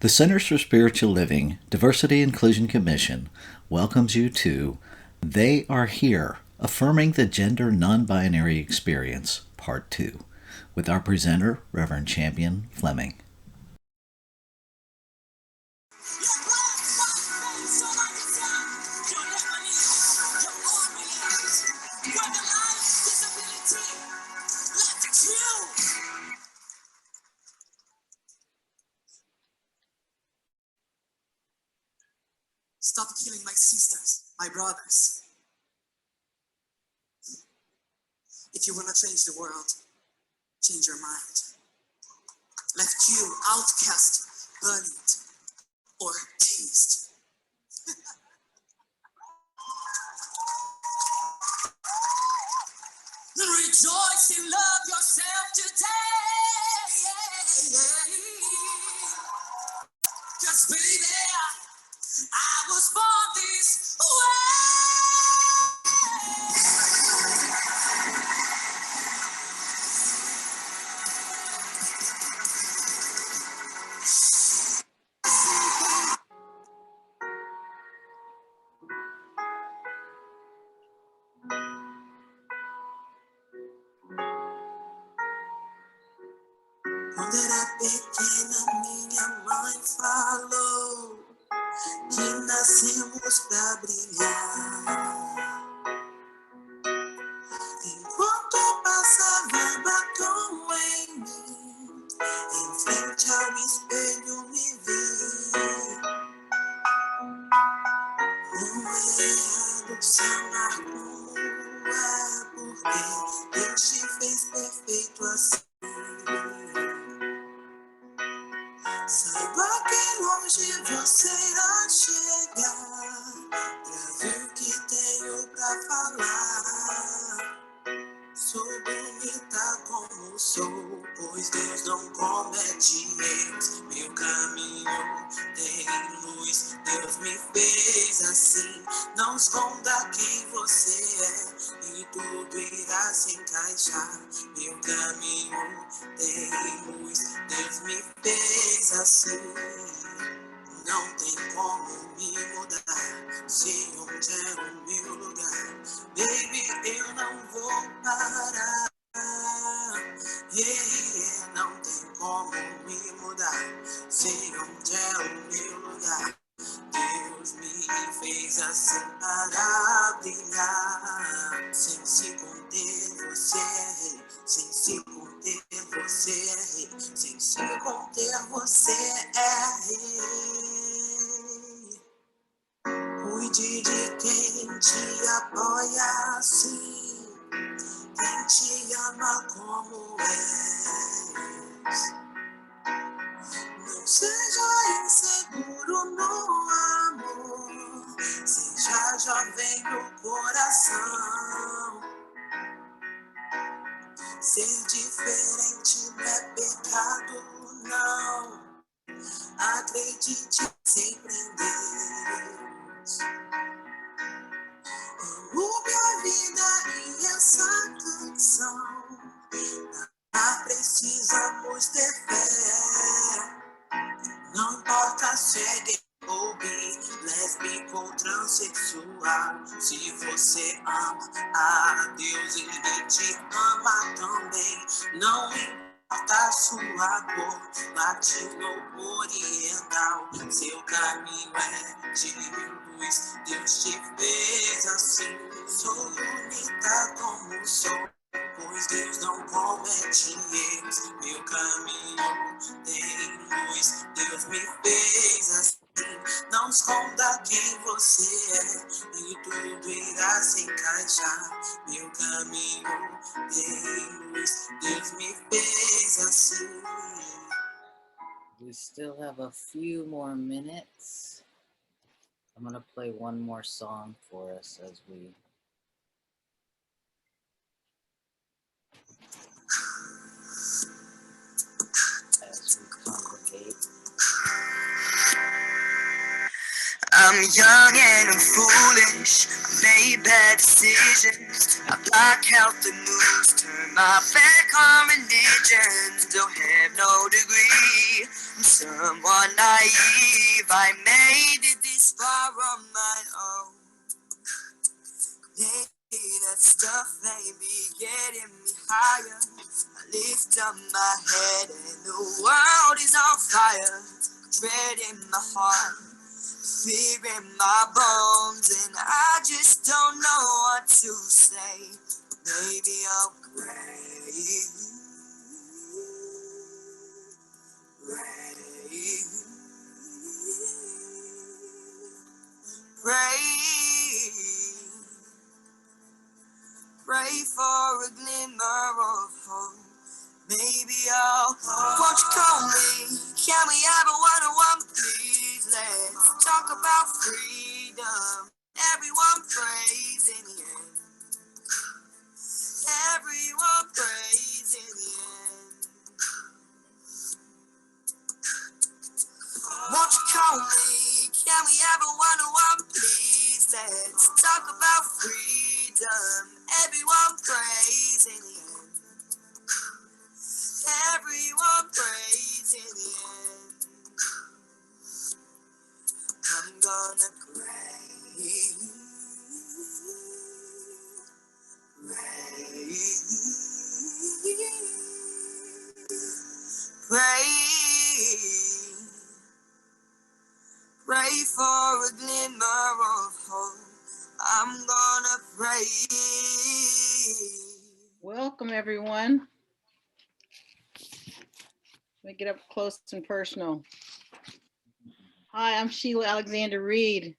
The Centers for Spiritual Living Diversity Inclusion Commission welcomes you to They Are Here, Affirming the Gender Non-Binary Experience, Part 2, with our presenter, Reverend Champion Fleming. Stop killing my sisters, my brothers. If you want to change the world, change your mind. Left you outcast, bullied, or teased. Rejoice and love yourself today. Cause baby, I was born this way. Quando era pequena, minha mãe falou que nascemos pra brilhar. Enquanto passava batom em mim, em frente ao espelho me vi. Não é errado se amar como é, porque Deus te fez perfeito assim. Saiba que longe você irá chegar, pra ver o que tenho pra falar. Sou bonita como sou, pois Deus não comete erros. Meu caminho tem luz, Deus me fez assim. Não esconda quem você é, e tudo irá se encaixar. Meu caminho tem luz, Deus me fez assim. Não tem como me mudar, sei onde é o meu lugar. Baby, eu não vou parar. Não tem como me mudar, sei onde é o meu lugar. Deus me fez assim para brilhar. Sem se conter, você é rei. Sem se conter, você é rei. Sem se conter, você é rei. Cuide de quem te apoia assim, quem te ama como és. Não seja inseguro no amor, seja jovem no coração. Ser diferente não é pecado, não. Acredite sempre em Deus. Amo minha vida e essa canção. Não precisamos ter fé. Não importa se é gay ou bi, lésbico ou transexual. Se você ama a Deus, Ele te ama também. Não importa a sua cor, latino ou oriental. Seu caminho é de luz, Deus te fez assim. Sou bonita como sou, pois Deus não comete erros. Meu caminho tem luz, Deus me fez assim. Não esconda quem você é, e tudo irá se encaixar. Meu caminho tem luz, Deus me fez assim. We still have a few more minutes. I'm going to play one more song for us as we congregate. I'm young and I'm foolish, I made bad decisions. I block out the news, turn my back on religion. Don't have no degree, Someone naive, I made it this far on my own. Maybe that stuff may be getting me higher. I lift up my head and the world is on fire. Dread in my heart, fear in my bones, and I just don't know what to say. Maybe I'll pray, pray for a glimmer of hope. Maybe won't you call me? Can we have a one-on-one, please? Let's talk about freedom. Everyone prays in the end. Everyone prays in the end. Won't you call me? Can we have a one-on-one, please? Let's talk about freedom. Everyone prays in the end. Everyone prays in the end. I'm gonna pray, pray for a glimmer of hope. I'm gonna pray. Welcome, everyone. Let me get up close and personal. Hi, I'm Sheila Alexander Reed.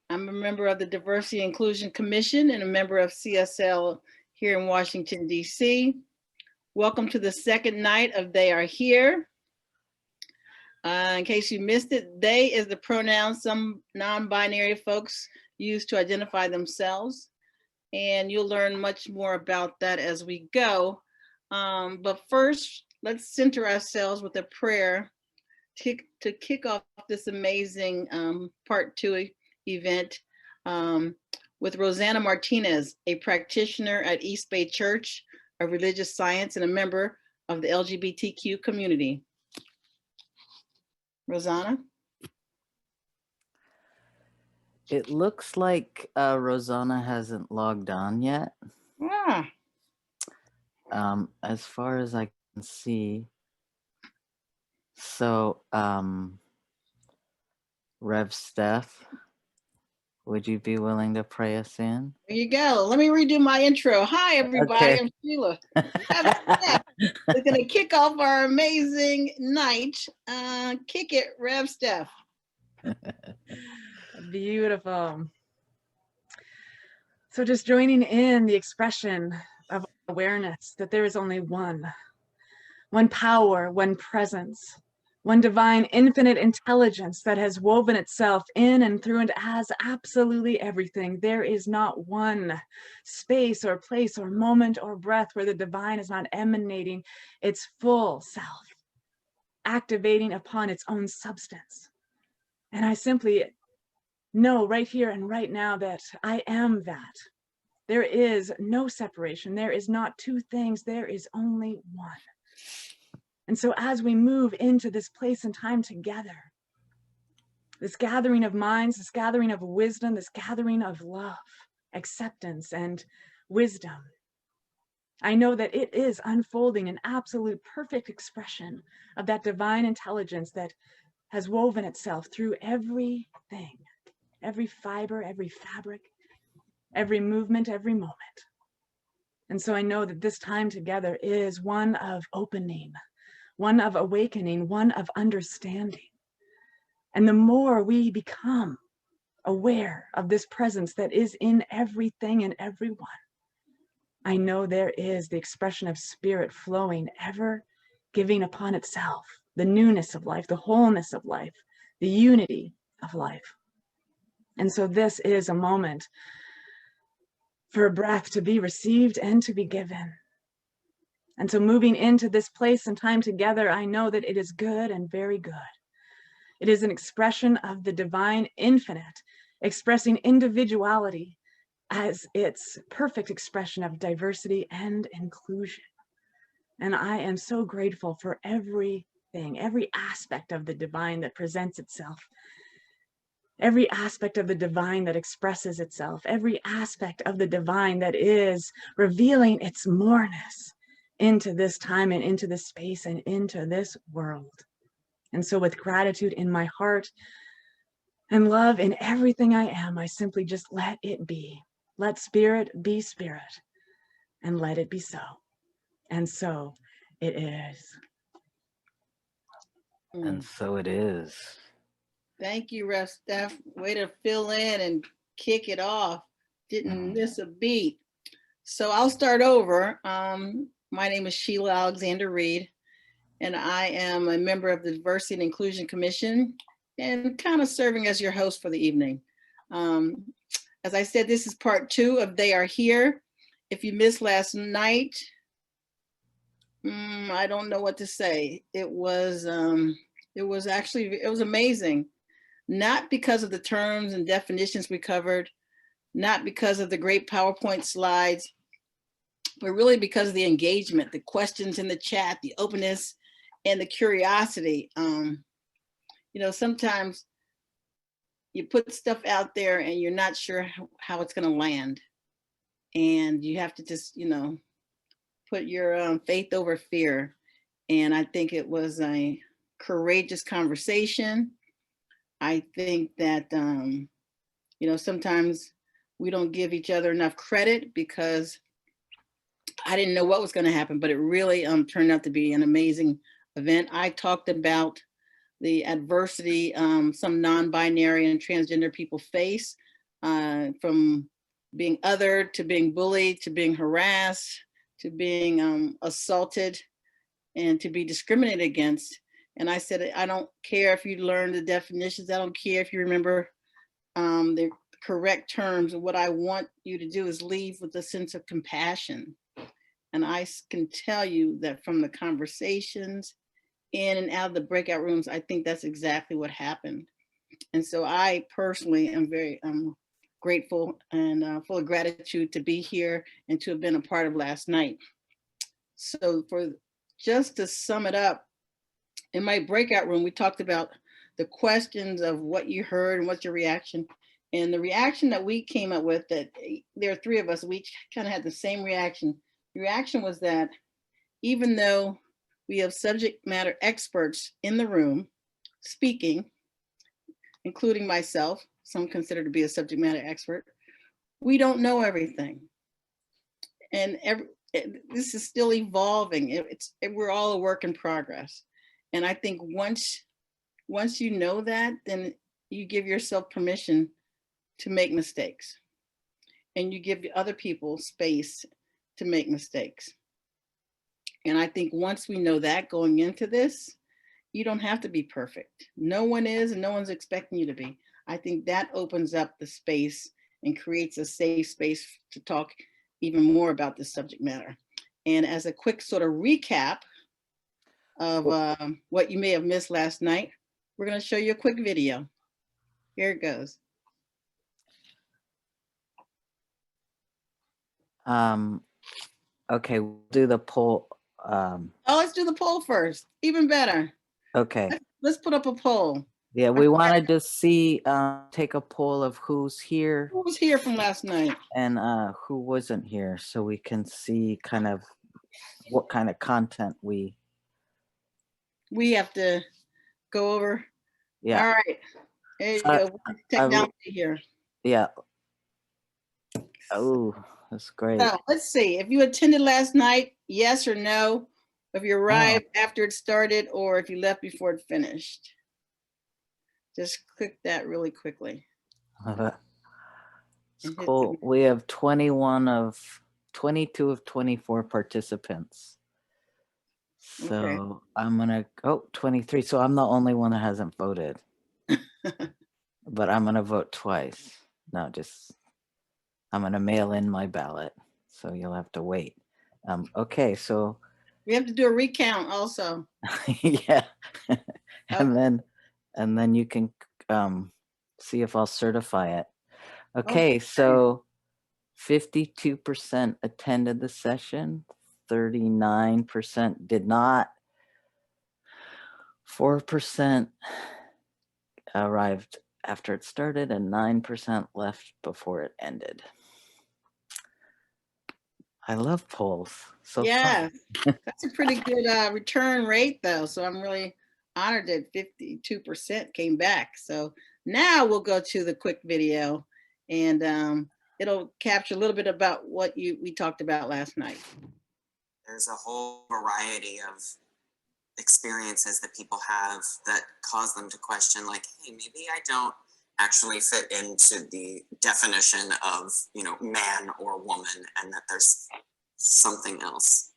I'm a member of the Diversity and Inclusion Commission and a member of CSL here in Washington, D.C. Welcome to the second night of They Are Here. In case you missed it, they is the pronoun some non-binary folks use to identify themselves. And you'll learn much more about that as we go. But first, let's center ourselves with a prayer to kick off this amazing part 2 event with Rosanna Martinez, a practitioner at East Bay Church of Religious Science and a member of the LGBTQ community. Rosanna? It looks like Rosanna hasn't logged on yet. Ah. As far as I can see. So, Rev Steph, would you be willing to pray us in? There you go. Let me redo my intro. Hi, everybody. Okay. I'm Sheila. We're going to kick off our amazing night. Kick it, Rev Steph. Beautiful. So just joining in the expression of awareness that there is only one power, one presence, one divine infinite intelligence that has woven itself in and through and as absolutely everything. There is not one space or place or moment or breath where the divine is not emanating its full self, activating upon its own substance. And I simply know right here and right now that I am that. There is no separation. There is not two things. There is only one. And so as we move into this place and time together, this gathering of minds, this gathering of wisdom, this gathering of love, acceptance, and wisdom, I know that it is unfolding an absolute perfect expression of that divine intelligence that has woven itself through everything, every fiber, every fabric, every movement, every moment. And so I know that this time together is one of opening, one of awakening, one of understanding. And the more we become aware of this presence that is in everything and everyone, I know there is the expression of spirit flowing, ever giving upon itself, the newness of life, the wholeness of life, the unity of life. And so this is a moment for a breath to be received and to be given. And so moving into this place and time together, I know that it is good and very good. It is an expression of the divine infinite, expressing individuality as its perfect expression of diversity and inclusion. And I am so grateful for every every aspect of the divine that presents itself, every aspect of the divine that expresses itself, every aspect of the divine that is revealing its moreness into this time and into this space and into this world. And so with gratitude in my heart and love in everything I am, I simply just let it be. Let spirit be spirit and let it be so. And so it is. And so it is. Thank you, Ref Steph. Way to fill in and kick it off. Didn't miss a beat. So I'll start over. My name is Sheila Alexander Reed, and I am a member of the Diversity and Inclusion Commission and kind of serving as your host for the evening. As I said, this is part 2 of They Are Here. If you missed last night, I don't know what to say. It was amazing. Not because of the terms and definitions we covered, not because of the great PowerPoint slides, but really because of the engagement, the questions in the chat, the openness, and the curiosity. Sometimes you put stuff out there and you're not sure how it's going to land. And you have to just, put your faith over fear. And I think it was a courageous conversation. I think that, sometimes we don't give each other enough credit because I didn't know what was going to happen, but it really turned out to be an amazing event. I talked about the adversity some non-binary and transgender people face, from being othered to being bullied to being harassed to being assaulted and to be discriminated against. And I said, I don't care if you learn the definitions. I don't care if you remember the correct terms. What I want you to do is leave with a sense of compassion. And I can tell you that from the conversations in and out of the breakout rooms, I think that's exactly what happened. And so I personally am very grateful and full of gratitude to be here and to have been a part of last night. So just to sum it up, in my breakout room, we talked about the questions of what you heard and what's your reaction. And the reaction that we came up with, that there are 3 of us, we each kind of had the same reaction. The reaction was that even though we have subject matter experts in the room speaking, including myself, some consider to be a subject matter expert, we don't know everything. And this is still evolving. We're all a work in progress. And I think once you know that, then you give yourself permission to make mistakes. And you give other people space to make mistakes. And I think once we know that going into this, you don't have to be perfect. No one is, and no one's expecting you to be. I think that opens up the space and creates a safe space to talk even more about this subject matter. And as a quick sort of recap of what you may have missed last night, we're going to show you a quick video. Here it goes. Okay, we'll do the poll. Let's do the poll first. Even better. Okay. Let's put up a poll. Yeah, we wanted to see, take a poll of who's here. Who was here from last night? And who wasn't here, so we can see kind of what kind of content we have to go over. Yeah. All right. There you go. Technology here. Yeah. Oh, that's great. So let's see. If you attended last night, yes or no. If you arrived after it started or if you left before it finished. Just click that really quickly. It's cool. We have 22 of 24 participants. So okay. I'm going to go 23. So I'm the only one that hasn't voted. But I'm going to vote twice. No, I'm going to mail in my ballot. So you'll have to wait. Okay, so. We have to do a recount also. Yeah. And then you can see if I'll certify it. Okay, so 52% attended the session, 39% did not. 4% arrived after it started, and 9% left before it ended. I love polls. So Yeah, fun. that's a pretty good return rate, though. So I'm really honored that 52% came back. So now we'll go to the quick video, and it'll capture a little bit about what we talked about last night. There's a whole variety of experiences that people have that cause them to question, like, hey, maybe I don't actually fit into the definition of, man or woman, and that there's something else.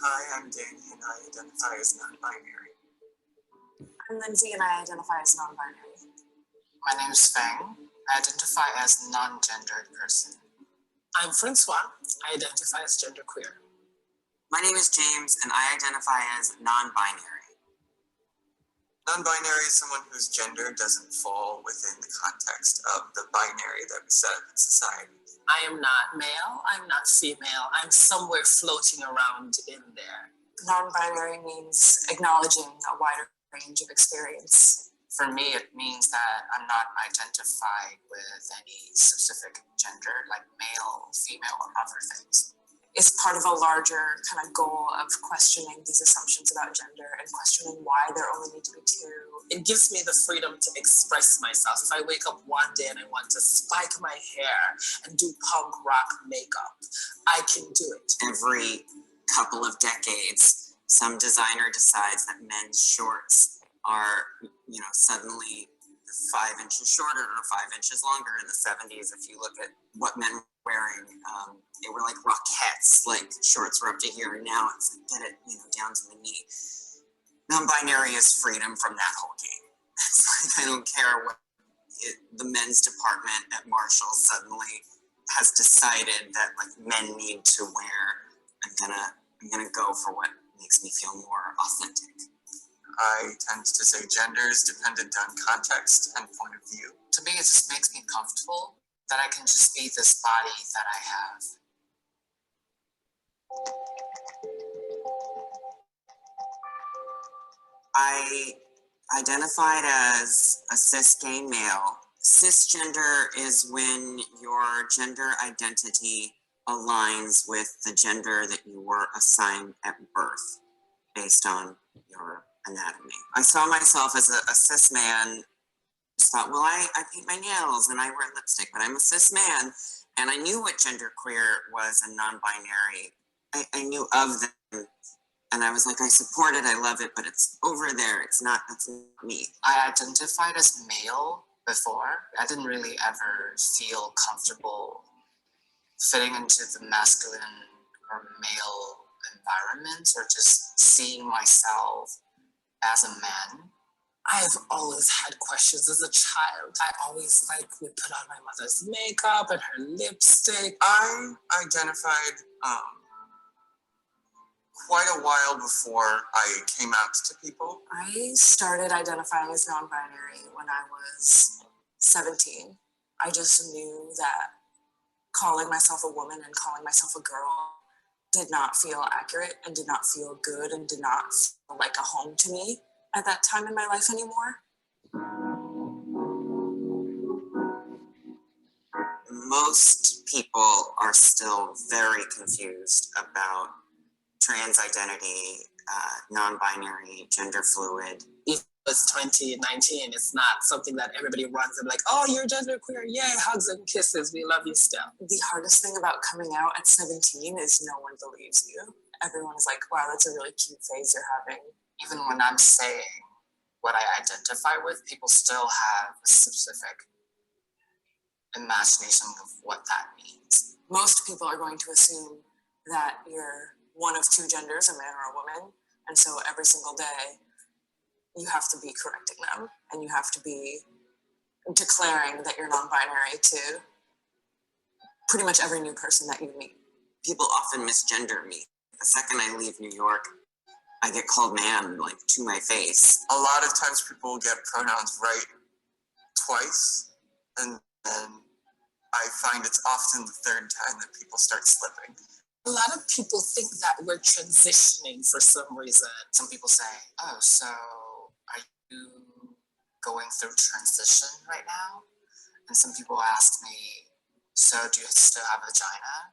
Hi, I'm Danny, and I identify as non-binary. I'm Lindsay, and I identify as non-binary. My name is Feng. I identify as non-gendered person. I'm Francois. I identify as genderqueer. My name is James, and I identify as non-binary. Non-binary is someone whose gender doesn't fall within the context of the binary that we set up in society. I am not male. I'm not female. I'm somewhere floating around in there. Non-binary means acknowledging a wider range of experience. For me, it means that I'm not identified with any specific gender, like male, female, or other things. It's part of a larger kind of goal of questioning these assumptions about gender and questioning why there only need to be two. It gives me the freedom to express myself. If I wake up one day and I want to spike my hair and do punk rock makeup, I can do it. Every couple of decades, some designer decides that men's shorts are, suddenly 5 inches shorter or 5 inches longer. In the 70s, if you look at what men were wearing, they were like Rockettes, like shorts were up to here, and now it's get it, down to the knee. Non-binary is freedom from that whole game. It's like, I don't care what the men's department at Marshall suddenly has decided that like men need to wear. I'm gonna go for what makes me feel more authentic. I tend to say gender is dependent on context and point of view. To me, it just makes me comfortable that I can just be this body that I have. I identified as a cis gay male. Cisgender is when your gender identity aligns with the gender that you were assigned at birth based on your anatomy. I saw myself as a cis man. Just thought, well, I paint my nails and I wear lipstick, but I'm a cis man. And I knew what genderqueer was and non-binary. I knew of them. And I was like, I support it, I love it, but it's over there. That's not me. I identified as male before. I didn't really ever feel comfortable fitting into the masculine or male environment, or just seeing myself as a man. I've always had questions as a child. I always would put on my mother's makeup and her lipstick. I identified quite a while before I came out to people. I started identifying as non-binary when I was 17. I just knew that calling myself a woman and calling myself a girl did not feel accurate and did not feel good and did not feel like a home to me at that time in my life anymore. Most people are still very confused about trans identity, non-binary, gender fluid. If it's 2019, it's not something that everybody runs and like, oh, you're genderqueer, yay, hugs and kisses, we love you still. The hardest thing about coming out at 17 is no one believes you. Everyone is like, wow, that's a really cute phase you're having. Even when I'm saying what I identify with, people still have a specific imagination of what that means. Most people are going to assume that you're one of two genders, a man or a woman, and so every single day you have to be correcting them and you have to be declaring that you're non-binary to pretty much every new person that you meet. People often misgender me. The second I leave New York, I get called man, like, to my face. A lot of times people get pronouns right twice, and then I find it's often the third time that people start slipping. A lot of people think that we're transitioning for some reason. Some people say, oh, so are you going through transition right now? And some people ask me, so do you still have a vagina?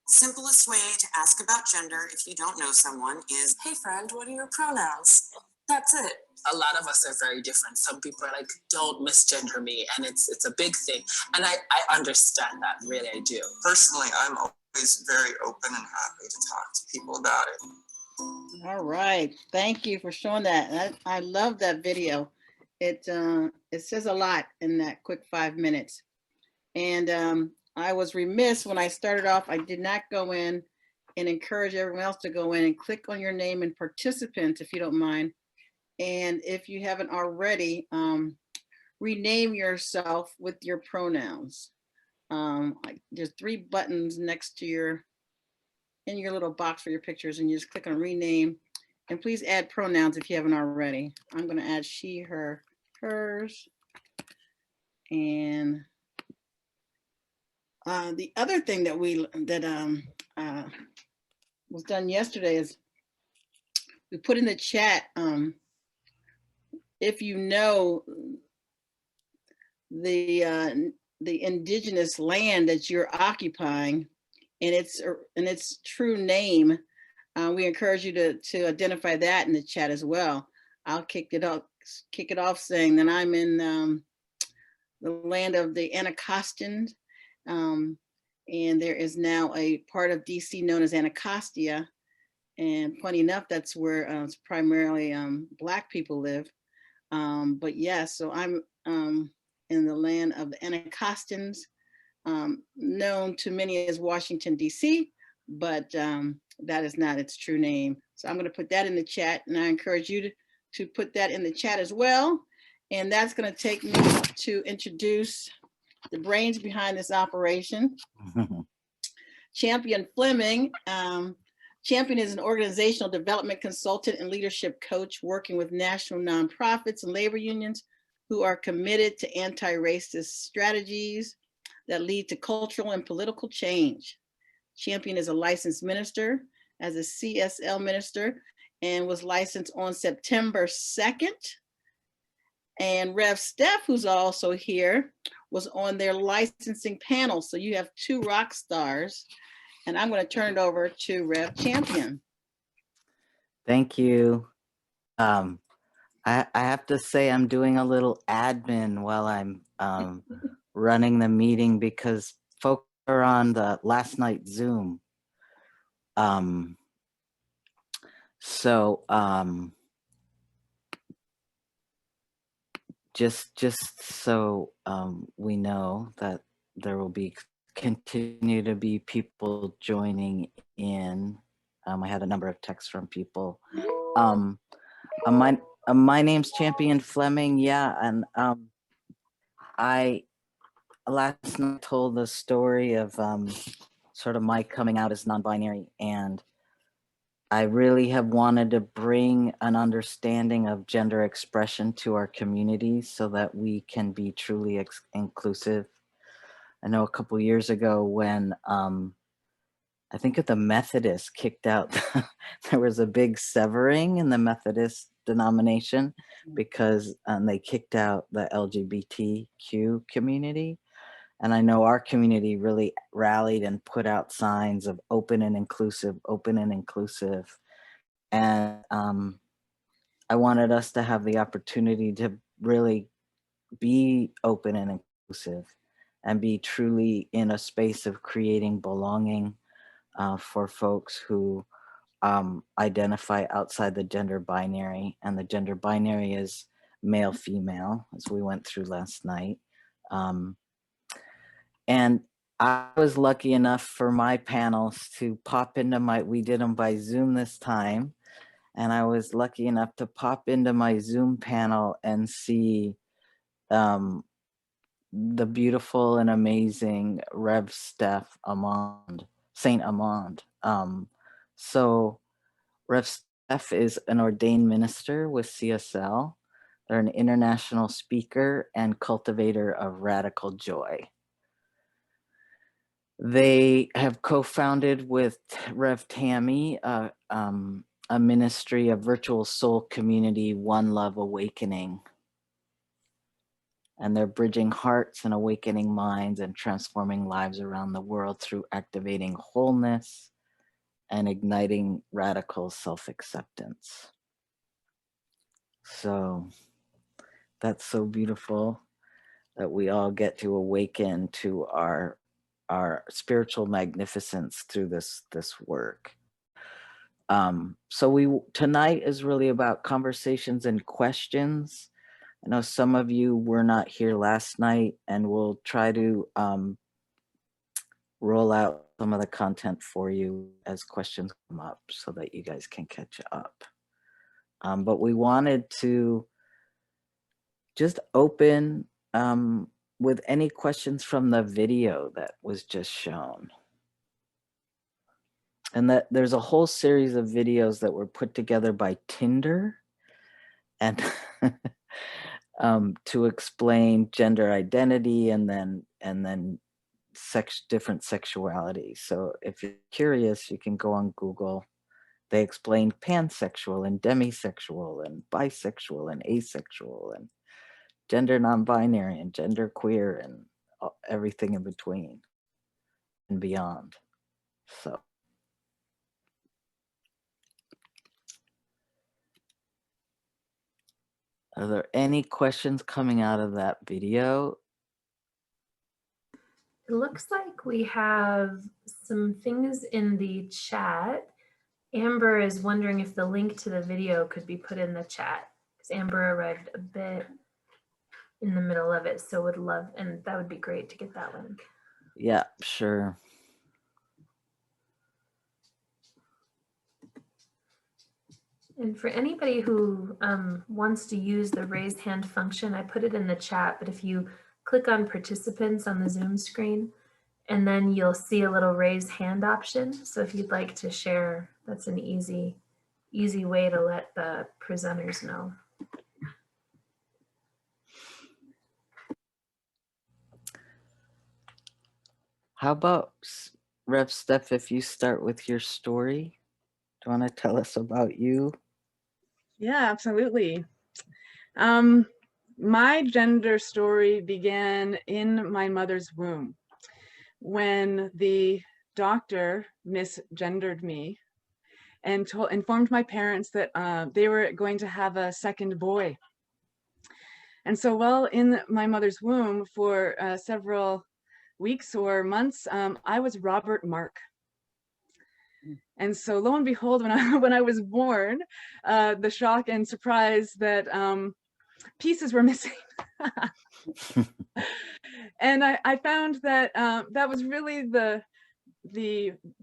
Simplest way to ask about gender if you don't know someone is, hey friend, what are your pronouns? That's it. A lot of us are very different. Some people are like, don't misgender me. And it's a big thing. And I understand that, really, I do. Personally, I'm always very open and happy to talk to people about it. All right. Thank you for showing that. I love that video. It says a lot in that quick 5 minutes. And I was remiss when I started off. I did not go in and encourage everyone else to go in and click on your name and participant, if you don't mind. And if you haven't already, rename yourself with your pronouns. There's 3 buttons next to in your little box for your pictures, and you just click on rename. And please add pronouns if you haven't already. I'm going to add she, her, hers. And the other thing that was done yesterday is we put in the chat, if you know the indigenous land that you're occupying and its true name, we encourage you to identify that in the chat as well. I'll kick it off saying that I'm in the land of the Anacostans, and there is now a part of DC known as Anacostia. And funny enough, that's where it's primarily Black people live. But yes, so I'm in the land of the Anacostans, known to many as Washington, DC, but that is not its true name. So I'm going to put that in the chat, and I encourage you to put that in the chat as well. And that's going to take me to introduce the brains behind this operation. Champion Fleming. Champion is an organizational development consultant and leadership coach working with national nonprofits and labor unions who are committed to anti-racist strategies that lead to cultural and political change. Champion is a licensed minister as a CSL minister and was licensed on September 2nd. And Rev Steph, who's also here, was on their licensing panel. So you have 2 rock stars. And I'm going to turn it over to Rev Champion. Thank you. I have to say I'm doing a little admin while I'm running the meeting because folks are on the last night Zoom. Just so we know that there will continue to be people joining in. I had a number of texts from people. My name's Champion Fleming, yeah, and I last night told the story of sort of my coming out as non-binary, and I really have wanted to bring an understanding of gender expression to our community so that we can be truly inclusive. I know a couple years ago when I think the Methodists kicked out, there was a big severing in the Methodist denomination because they kicked out the LGBTQ community. And I know our community really rallied and put out signs of open and inclusive, open and inclusive. And I wanted us to have the opportunity to really be open and inclusive and be truly in a space of creating belonging for folks who identify outside the gender binary. And the gender binary is male, female, as we went through last night. And I was lucky enough for my panels to pop into we did them by Zoom this time. And I was lucky enough to pop into my Zoom panel and see the beautiful and amazing Rev Steph Amand, Saint Amand. So Rev Steph is an ordained minister with CSL. They're an international speaker and cultivator of radical joy. They have co-founded with Rev Tammy a ministry of virtual soul community, One Love Awakening. And they're bridging hearts and awakening minds and transforming lives around the world through activating wholeness and igniting radical self-acceptance. So that's so beautiful that we all get to awaken to our spiritual magnificence through this work. So tonight is really about conversations and questions. I know some of you were not here last night, and we'll try to roll out some of the content for you as questions come up so that you guys can catch up. But we wanted to just open with any questions from the video that was just shown. And that there's a whole series of videos that were put together by Tinder and to explain gender identity and then different sexuality. So if you're curious, you can go on Google. They explain pansexual and demisexual and bisexual and asexual and gender non-binary and gender queer and everything in between and beyond. So are there any questions coming out of that video? It looks like we have some things in the chat. Amber is wondering if the link to the video could be put in the chat, because Amber arrived a bit in the middle of it, so would love, and that would be great to get that link. Yeah, sure. And for anybody who wants to use the raise hand function, I put it in the chat, but if you click on participants on the Zoom screen, and then you'll see a little raise hand option. So if you'd like to share, that's an easy way to let the presenters know. How about Rev Steph, if you start with your story? Do you want to tell us about you? Yeah, absolutely. My gender story began in my mother's womb when the doctor misgendered me and informed my parents that they were going to have a second boy. And so while in my mother's womb for several weeks or months, I was Robert Mark. And so lo and behold, when I was born, the shock and surprise that pieces were missing. And I found that that was really the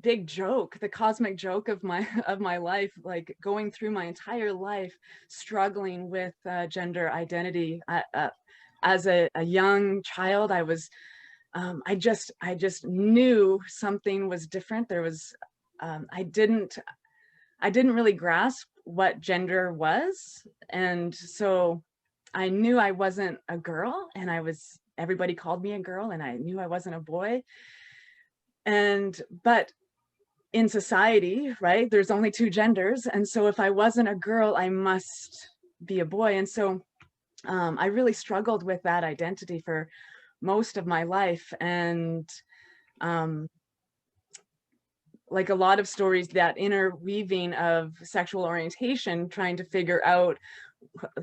big joke, the cosmic joke of my life, like going through my entire life struggling with gender identity. As a young child, I was I just knew something was different. There was I didn't really grasp what gender was, and so I knew I wasn't a girl, and everybody called me a girl, and I knew I wasn't a boy. But in society, right, there's only two genders, and so if I wasn't a girl, I must be a boy. And so I really struggled with that identity for most of my life. And like a lot of stories, that interweaving of sexual orientation, trying to figure out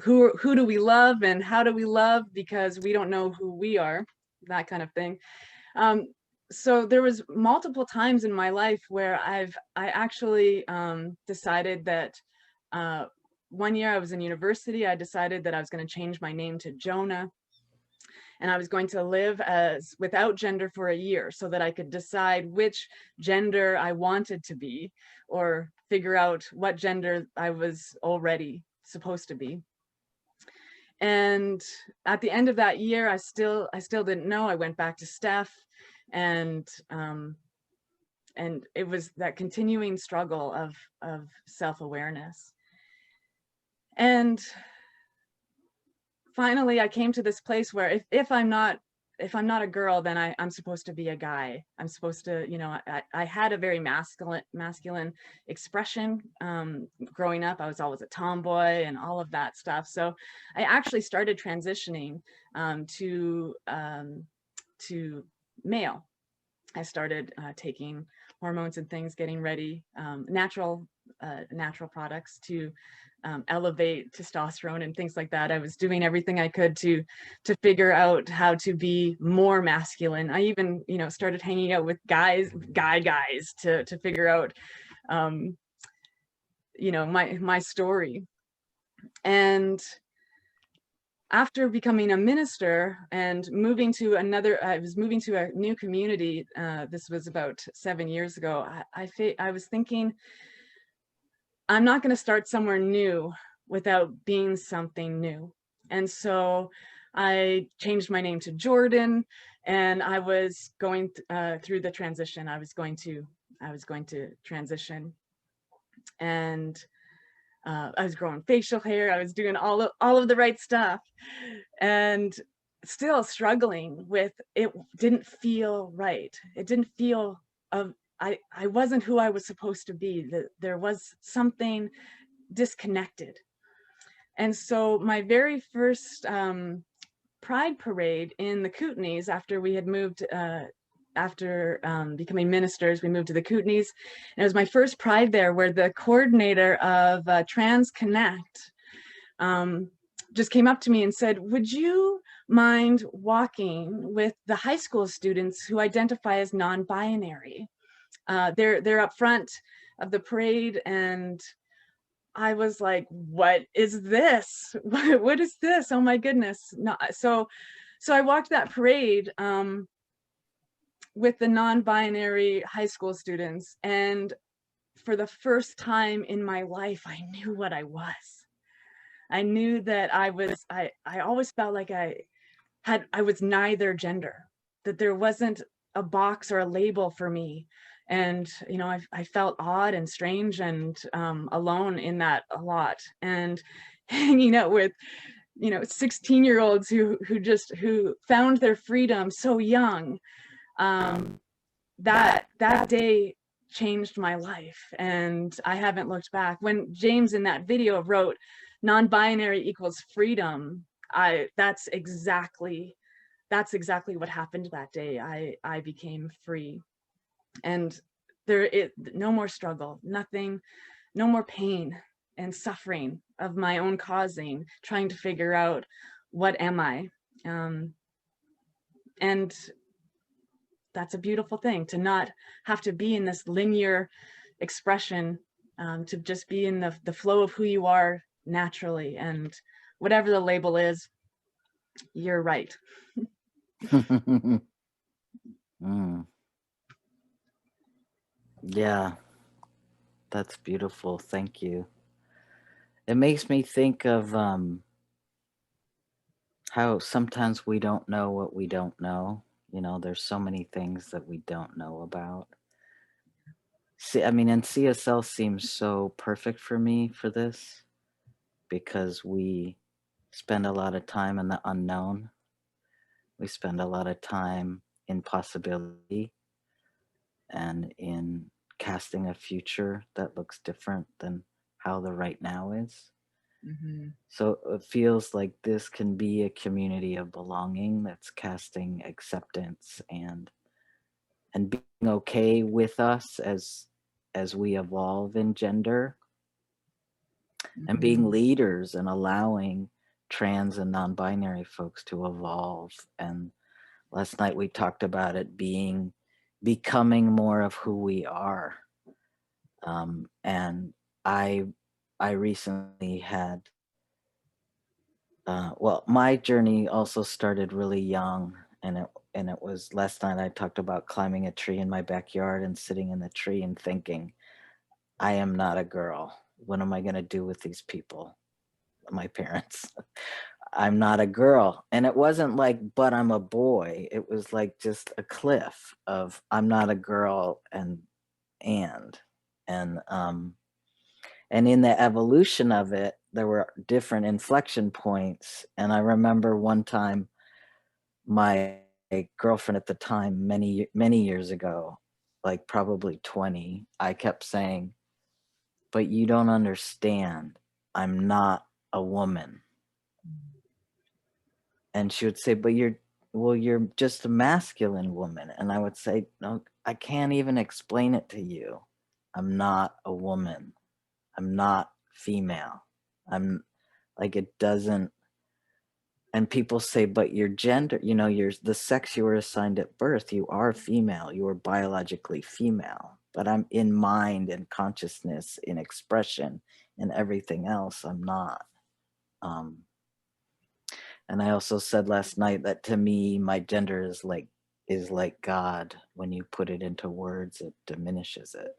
who do we love and how do we love, because we don't know who we are, that kind of thing. So there was multiple times in my life where I actually decided that one year I was in university, I decided that I was going to change my name to Jonah, and I was going to live as without gender for a year so that I could decide which gender I wanted to be, or figure out what gender I was already supposed to be. And at the end of that year, I still didn't know. I went back to Steph, and it was that continuing struggle of self-awareness. And finally I came to this place where if I'm not a girl, then I'm supposed to be a guy. I'm supposed to, you know, I had a very masculine expression growing up. I was always a tomboy and all of that stuff. So I actually started transitioning to male. I started taking hormones and things, getting ready, natural products to elevate testosterone and things like that. I was doing everything I could to figure out how to be more masculine. I even, you know, started hanging out with guys to figure out, you know, my story. And after becoming a minister and moving to I was moving to a new community. This was about 7 years ago. I was thinking, I'm not going to start somewhere new without being something new. And so I changed my name to Jordan, and I was going through the transition. I was going to transition, and I was growing facial hair. I was doing all of the right stuff, and still struggling with it. Didn't feel right. It didn't feel I wasn't who I was supposed to be. There was something disconnected. And so my very first pride parade in the Kootenays, after we had moved, after becoming ministers, we moved to the Kootenays. And it was my first pride there, where the coordinator of Trans Connect just came up to me and said, would you mind walking with the high school students who identify as non-binary? They're up front of the parade, and I was like, what is this? What is this? Oh my goodness. No, so I walked that parade with the non-binary high school students, and for the first time in my life, I knew what I was. I knew that I always felt like I was neither gender, that there wasn't a box or a label for me. And, you know, I felt odd and strange and alone in that a lot. And hanging out with, you know, 16-year-olds who found their freedom so young, that day changed my life, and I haven't looked back. When James in that video wrote non-binary equals freedom, that's exactly what happened that day. I became free, and no more struggle, nothing, no more pain and suffering of my own causing, trying to figure out what am I. And that's a beautiful thing, to not have to be in this linear expression, to just be in the flow of who you are naturally. And whatever the label is, you're right. Yeah, that's beautiful. Thank you. It makes me think of how sometimes we don't know what we don't know. You know, there's so many things that we don't know about. See, I mean, and CSL seems so perfect for me for this, because we spend a lot of time in the unknown. We spend a lot of time in possibility and in casting a future that looks different than how the right now is. Mm-hmm. So it feels like this can be a community of belonging that's casting acceptance and being okay with us as we evolve in gender, and being leaders and allowing trans and non-binary folks to evolve. And last night we talked about it becoming more of who we are. And I recently had, well, my journey also started really young, and it was last night I talked about climbing a tree in my backyard and sitting in the tree and thinking, I am not a girl. What am I going to do with these people? My parents. I'm not a girl. And it wasn't like, but I'm a boy. It was like just a cliff of I'm not a girl and in the evolution of it, there were different inflection points. And I remember one time my girlfriend at the time, many years ago, like probably 20, I kept saying, but you don't understand, I'm not a woman. And she would say, but you're just a masculine woman. And I would say, no, I can't even explain it to you. I'm not a woman. I'm not female. I'm like, it doesn't. And people say, but your gender, you're the sex you were assigned at birth, you are female, you are biologically female. But I'm in mind and consciousness, in expression, and everything else, I'm not. And I also said last night that to me, my gender is like God. When you put it into words, it diminishes it.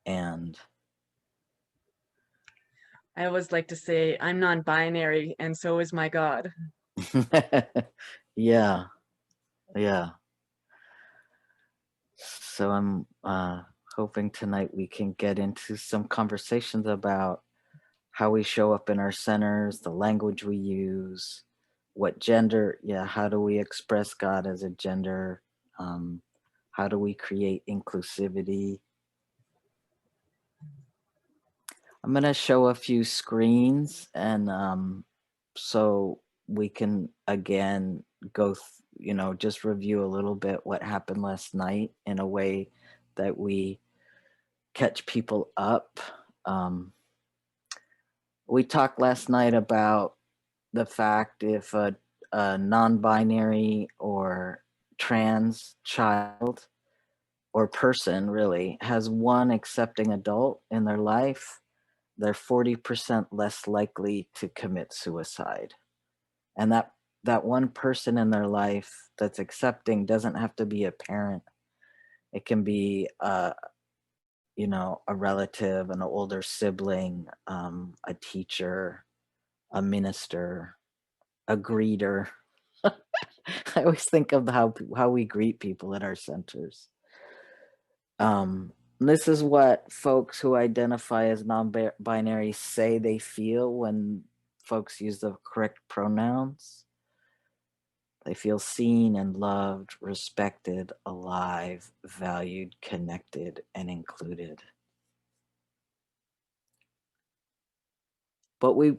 And I always like to say I'm non-binary, and so is my God. yeah. So I'm hoping tonight we can get into some conversations about how we show up in our centers, the language we use, what gender, how do we express God as a gender? How do we create inclusivity? I'm going to show a few screens, and so we can again go, just review a little bit what happened last night in a way that we catch people up. We talked last night about the fact if a non-binary or trans child or person really has one accepting adult in their life, they're 40% less likely to commit suicide. And that one person in their life that's accepting doesn't have to be a parent. It can be a relative, an older sibling, a teacher, a minister, a greeter. I always think of how we greet people at our centers. This is what folks who identify as non-binary say they feel when folks use the correct pronouns. They feel seen and loved, respected, alive, valued, connected, and included. But we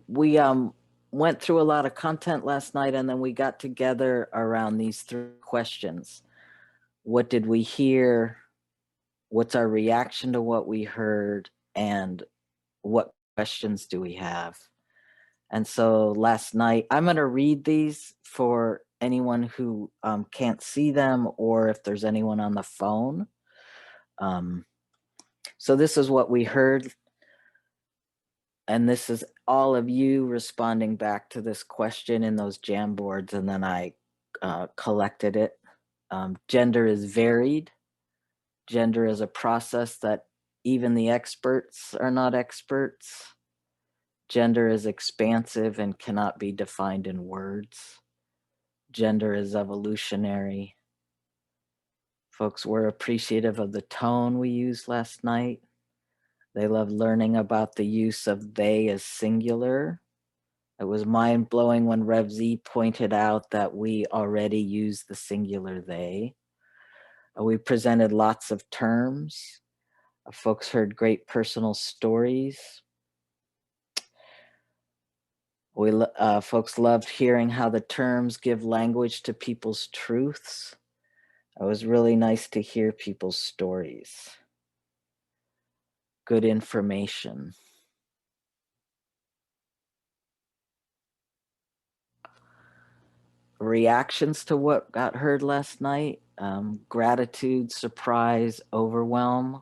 went through a lot of content last night, and then we got together around these 3 questions. What did we hear? What's our reaction to what we heard? And what questions do we have? And so last night, I'm going to read these for anyone who can't see them, or if there's anyone on the phone. So this is what we heard. And this is all of you responding back to this question in those jam boards. And then I collected it. Gender is varied. Gender is a process that even the experts are not experts. Gender is expansive and cannot be defined in words. Gender is evolutionary. Folks were appreciative of the tone we used last night. They loved learning about the use of they as singular. It was mind-blowing when Rev Z pointed out that we already use the singular they. We presented lots of terms. Folks heard great personal stories. Folks loved hearing how the terms give language to people's truths. It was really nice to hear people's stories. Good information. Reactions to what got heard last night: gratitude, surprise, overwhelm,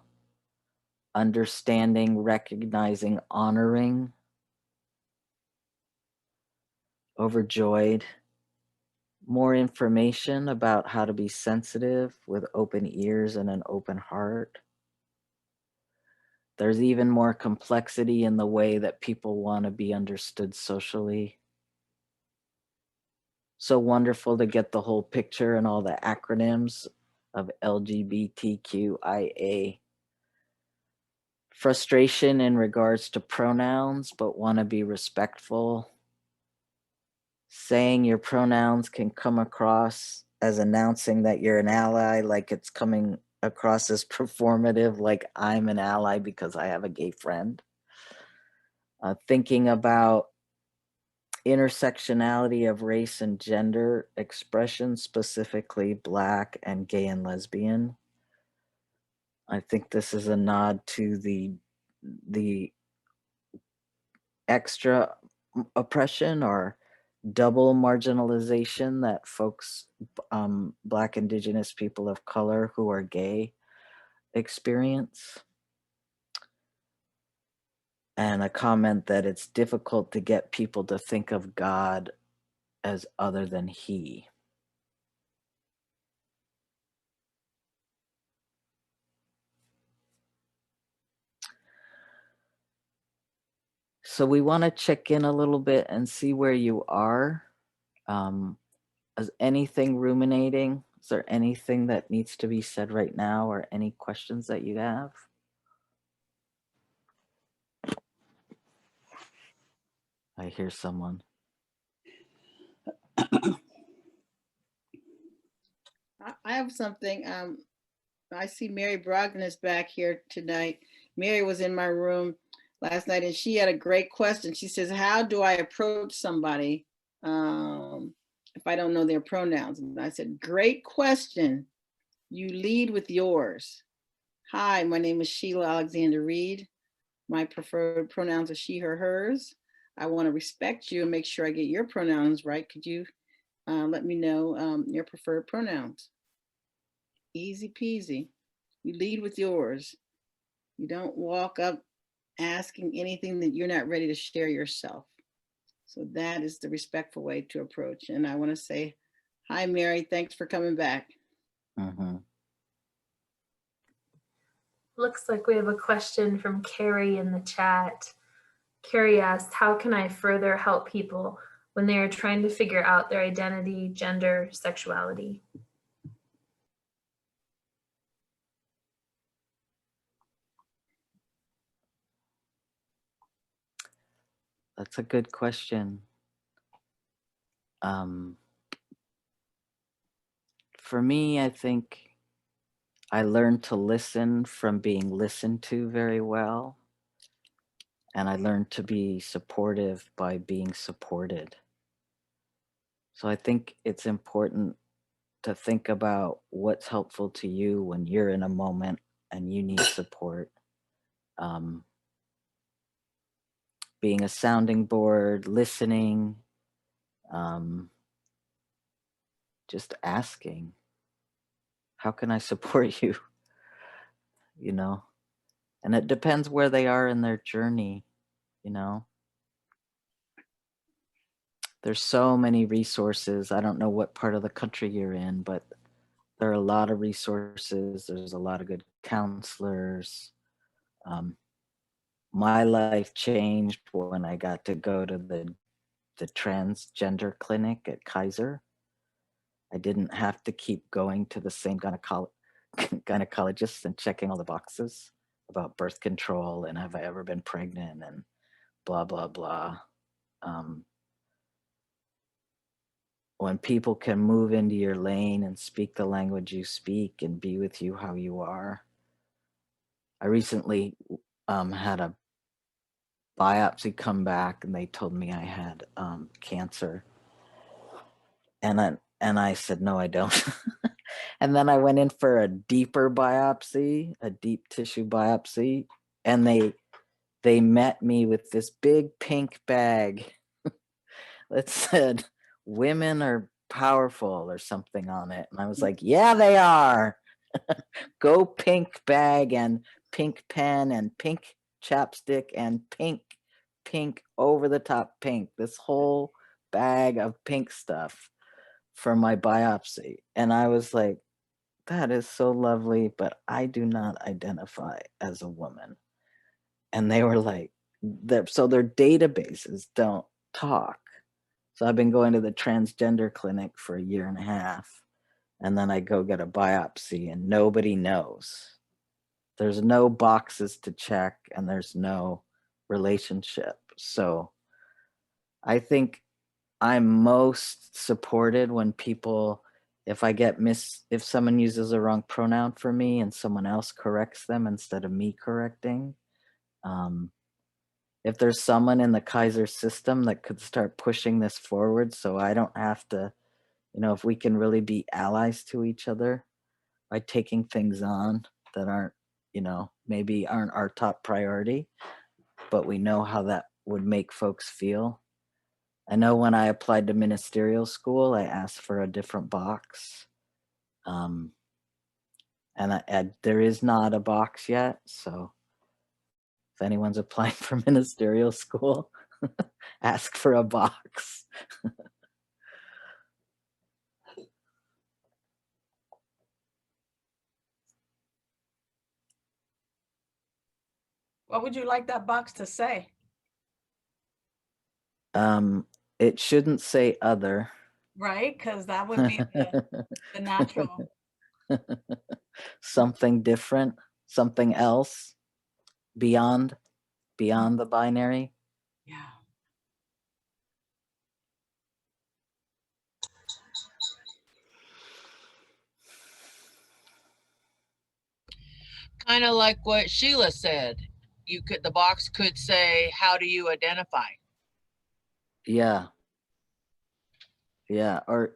understanding, recognizing, honoring, overjoyed. More information about how to be sensitive with open ears and an open heart. There's even more complexity in the way that people want to be understood socially. So wonderful to get the whole picture and all the acronyms of LGBTQIA. frustration in regards to pronouns, but want to be respectful. Saying your pronouns can come across as announcing that you're an ally, like it's coming across as performative, like I'm an ally because I have a gay friend. Thinking about intersectionality of race and gender expression, specifically Black and gay and lesbian. I think this is a nod to the extra oppression or double marginalization that folks, Black, Indigenous people of color who are gay experience. And a comment that it's difficult to get people to think of God as other than He. So we want to check in a little bit and see where you are. Is anything ruminating? Is there anything that needs to be said right now, or any questions that you have? I hear someone. I have something. I see Mary Brogdon is back here tonight. Mary was in my room last night and she had a great question. She says, how do I approach somebody if I don't know their pronouns? And I said, great question. You lead with yours. Hi, my name is Sheila Alexander Reed. My preferred pronouns are she, her, hers. I want to respect you and make sure I get your pronouns right. Could you let me know your preferred pronouns? Easy peasy. You lead with yours. You don't walk up asking anything that you're not ready to share yourself. So that is the respectful way to approach. And I want to say, hi, Mary. Thanks for coming back. Mm-hmm. Looks like we have a question from Carrie in the chat. Carrie asked, how can I further help people when they are trying to figure out their identity, gender, sexuality? That's a good question. For me, I think I learned to listen from being listened to very well. And I learned to be supportive by being supported. So I think it's important to think about what's helpful to you when you're in a moment and you need support. Being a sounding board, listening, just asking, how can I support you? You know, and it depends where they are in their journey, you know. There's so many resources. I don't know what part of the country you're in, but there are a lot of resources. There's a lot of good counselors. My life changed when I got to go to the transgender clinic at Kaiser. I didn't have to keep going to the same gynecologist and checking all the boxes about birth control and have I ever been pregnant and blah, blah, blah. When people can move into your lane and speak the language you speak and be with you how you are. I recently had a biopsy come back and they told me I had cancer. And I said, no, I don't. And then I went in for a deeper biopsy, a deep tissue biopsy. And they met me with this big pink bag that said, women are powerful or something on it. And I was like, yeah, they are. Go pink bag and pink pen and pink chapstick and pink over the top pink, this whole bag of pink stuff for my biopsy. And I was like, that is so lovely, but I do not identify as a woman. And they were like, so their databases don't talk. So I've been going to the transgender clinic for 1.5 years. And then I go get a biopsy and nobody knows. There's no boxes to check and there's no relationship. So I think I'm most supported when people, if if someone uses the wrong pronoun for me and someone else corrects them instead of me correcting. If there's someone in the Kaiser system that could start pushing this forward so I don't have to, if we can really be allies to each other by taking things on that aren't, maybe aren't our top priority, but we know how that would make folks feel. I know when I applied to ministerial school, I asked for a different box. And there is not a box yet. So if anyone's applying for ministerial school, ask for a box. What would you like that box to say? It shouldn't say other. Right, because that would be the natural. Something different, something else, beyond the binary. Yeah. Kind of like what Sheila said. The box could say, how do you identify? Yeah. Yeah. Or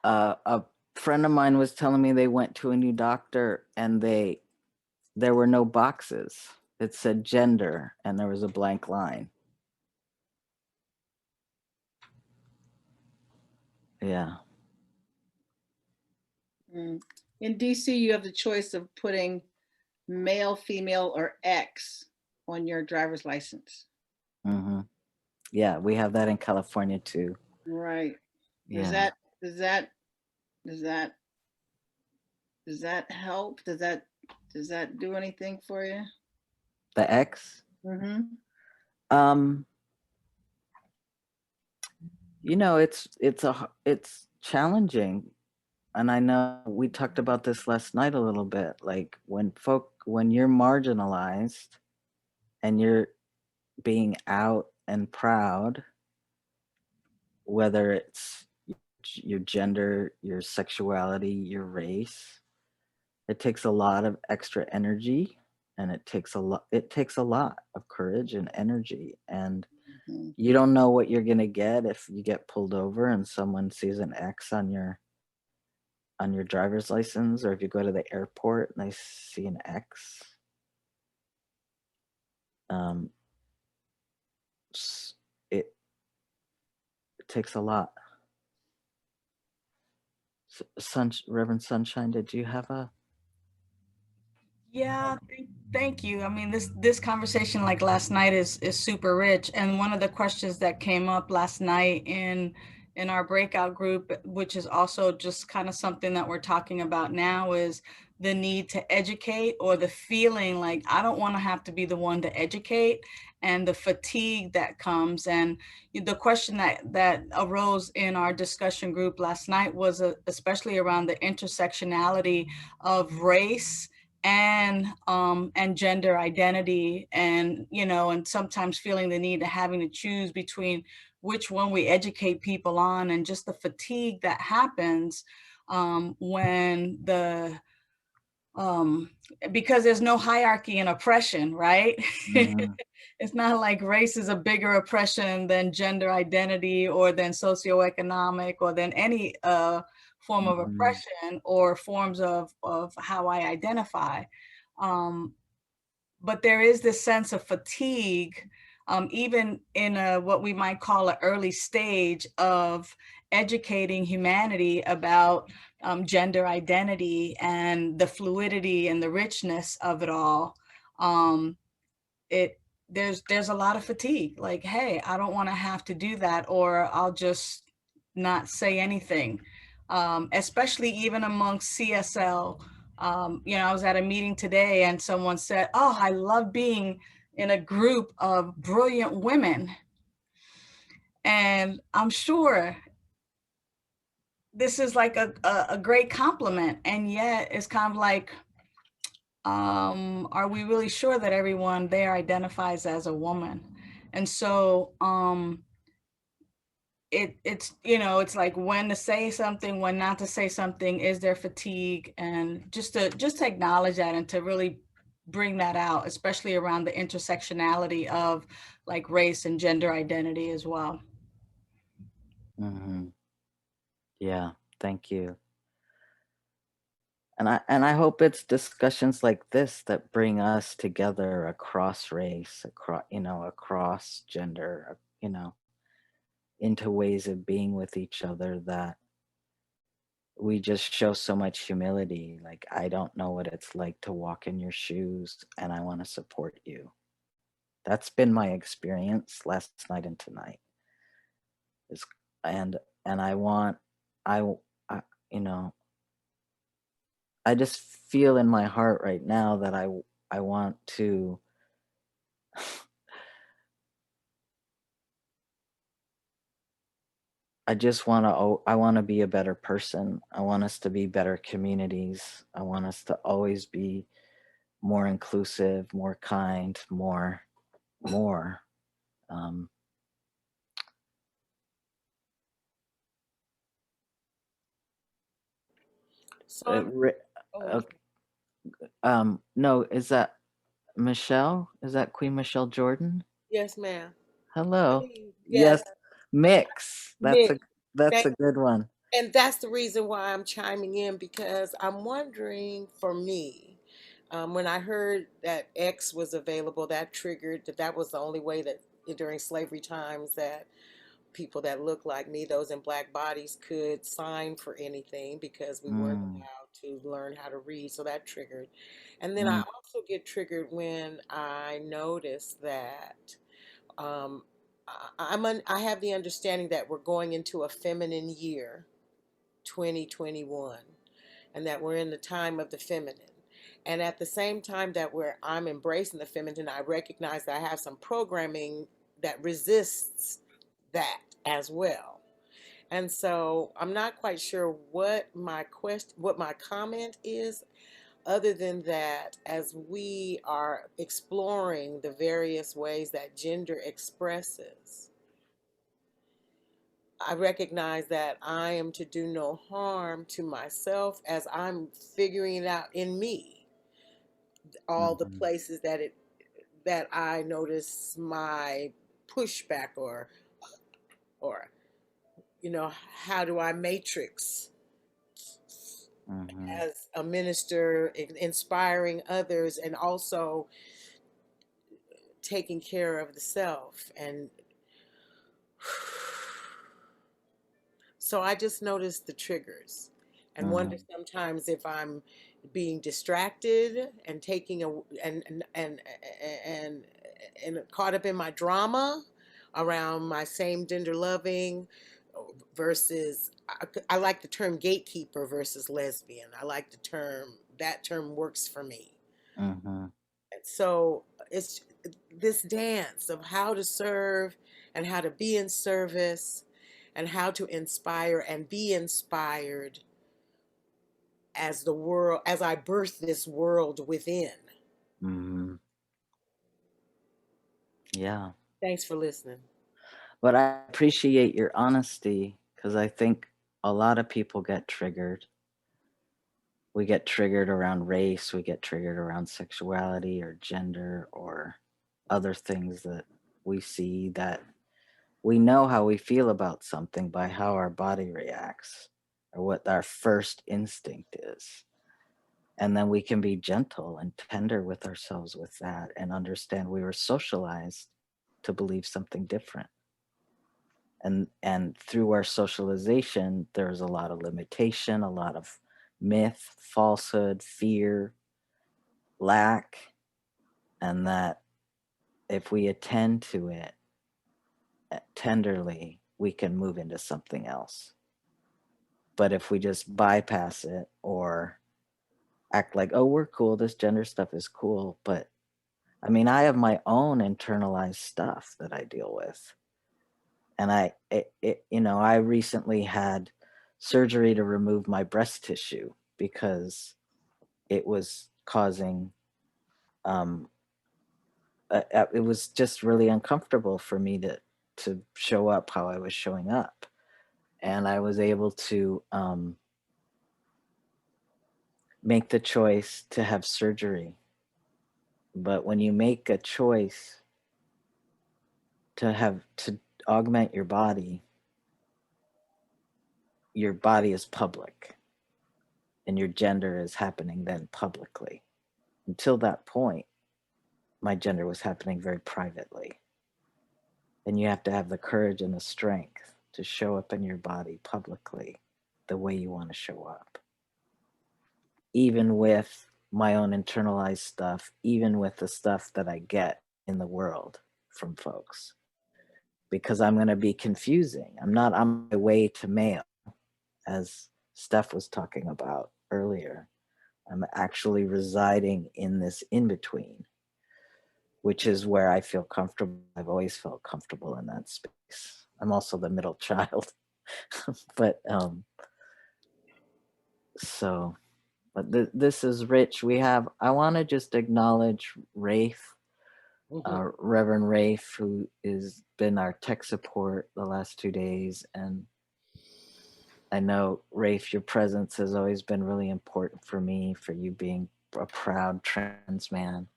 a friend of mine was telling me they went to a new doctor and there were no boxes. It said gender and there was a blank line. Yeah. In DC, you have the choice of putting male, female, or X on your driver's license. Mm-hmm. Yeah, we have that in California too. Right. Does Yeah. does that help? Does that do anything for you? The X? Mm-hmm. It's challenging. And I know we talked about this last night a little bit. Like when you're marginalized and you're being out and proud, whether it's your gender, your sexuality, your race, it takes a lot of extra energy and it takes a lot of courage and energy. And you don't know what you're going to get if you get pulled over and someone sees an X on your driver's license, or if you go to the airport and they see an X. It takes a lot. Reverend Sunshine, did you have a? Yeah, thank you. I mean, this conversation like last night is super rich. And one of the questions that came up last night in our breakout group, which is also just kind of something that we're talking about now, is the need to educate, or the feeling like I don't want to have to be the one to educate, and the fatigue that comes. And the question that arose in our discussion group last night was especially around the intersectionality of race and gender identity, and and sometimes feeling the need of having to choose between which one we educate people on, and just the fatigue that happens when because there's no hierarchy in oppression, right? Mm-hmm. It's not like race is a bigger oppression than gender identity, or than socioeconomic, or than any form of oppression, or forms of how I identify. But there is this sense of fatigue, even in what we might call an early stage of educating humanity about gender identity and the fluidity and the richness of it all. There's a lot of fatigue. Like, hey, I don't want to have to do that, or I'll just not say anything. Especially even amongst CSL. I was at a meeting today and someone said, oh, I love being in a group of brilliant women. And I'm sure this is like a great compliment. And yet it's kind of like, are we really sure that everyone there identifies as a woman? And so it's it's like when to say something, when not to say something, is there fatigue, and just to acknowledge that and to really bring that out, especially around the intersectionality of like race and gender identity as well. Yeah, thank you. And I hope it's discussions like this that bring us together across race, across gender, into ways of being with each other, that we just show so much humility. Like, I don't know what it's like to walk in your shoes, and I want to support you. That's been my experience last night and tonight. Is and I want I you know I just feel in my heart right now that I want to I want to be a better person. I want us to be better communities. I want us to always be more inclusive, more kind, more. Um, So it I'm. re- Oh, no, is that Michelle? Is that Queen Michelle Jordan? yes, ma'am. I Hello. mean, yes, Yes, mix. That's a Mick. that's Thank, a good one. and that's the reason why I'm chiming in, because I'm wondering, for me, when I heard that X was available, that triggered that was the only way that during slavery times that people that look like me, those in black bodies, could sign for anything, because we weren't Mm, allowed to learn how to read. So that triggered. And then I mm, also get triggered when I notice that um, I have the understanding that we're going into a feminine year, 2021, and that we're in the time of the feminine. And at the same time that I'm embracing the feminine, I recognize that I have some programming that resists that as well. And so I'm not quite sure what my comment is, other than that, as we are exploring the various ways that gender expresses, I recognize that I am to do no harm to myself as I'm figuring it out in me, all the mhm, places that I notice my pushback, or how do I matrix mhm, as a minister, inspiring others, and also taking care of the self. And so I just notice the triggers and wonder mhm, sometimes if I'm being distracted and taking a and and caught up in my drama around my same gender loving versus I like the term gatekeeper versus lesbian. I like that term works for me. mhm, And so it's this dance of how to serve and how to be in service and how to inspire and be inspired as I birth this world within. mhm. Yeah. Thanks for listening. But I appreciate your honesty, because I think a lot of people get triggered. We get triggered around race, we get triggered around sexuality or gender or other things that we see, that we know how we feel about something by how our body reacts or what our first instinct is. And then we can be gentle and tender with ourselves with that and understand we were socialized to believe something different. And through our socialization, there's a lot of limitation, a lot of myth, falsehood, fear, lack, and that if we attend to it tenderly, we can move into something else. But if we just bypass it or act like, oh, we're cool, this gender stuff is cool, but I mean, I have my own internalized stuff that I deal with. And I recently had surgery to remove my breast tissue because it was causing, it was just really uncomfortable for me to show up how I was showing up. And I was able to make the choice to have surgery. But when you make a choice to augment your body is public, and your gender is happening then publicly. Until that point, my gender was happening very privately. And you have to have the courage and the strength to show up in your body publicly the way you want to show up. Even with my own internalized stuff, even with the stuff that I get in the world from folks. Because I'm going to be confusing. I'm not on my way to male, as Steph was talking about earlier. I'm actually residing in this in-between, which is where I feel comfortable. I've always felt comfortable in that space. I'm also the middle child. But this is rich. I want to just acknowledge Rafe, Reverend Rafe, who has been our tech support the last 2 days. And I know, Rafe, your presence has always been really important for me, for you being a proud trans man.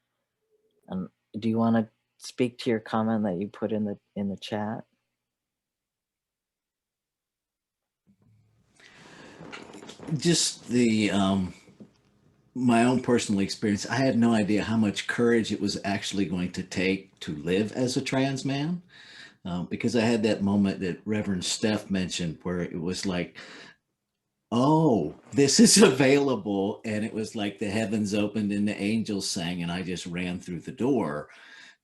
And do you want to speak to your comment that you put in the chat? Just my own personal experience, I had no idea how much courage it was actually going to take to live as a trans man. Because I had that moment that Reverend Steph mentioned where it was like, oh, this is available. And it was like the heavens opened and the angels sang, and I just ran through the door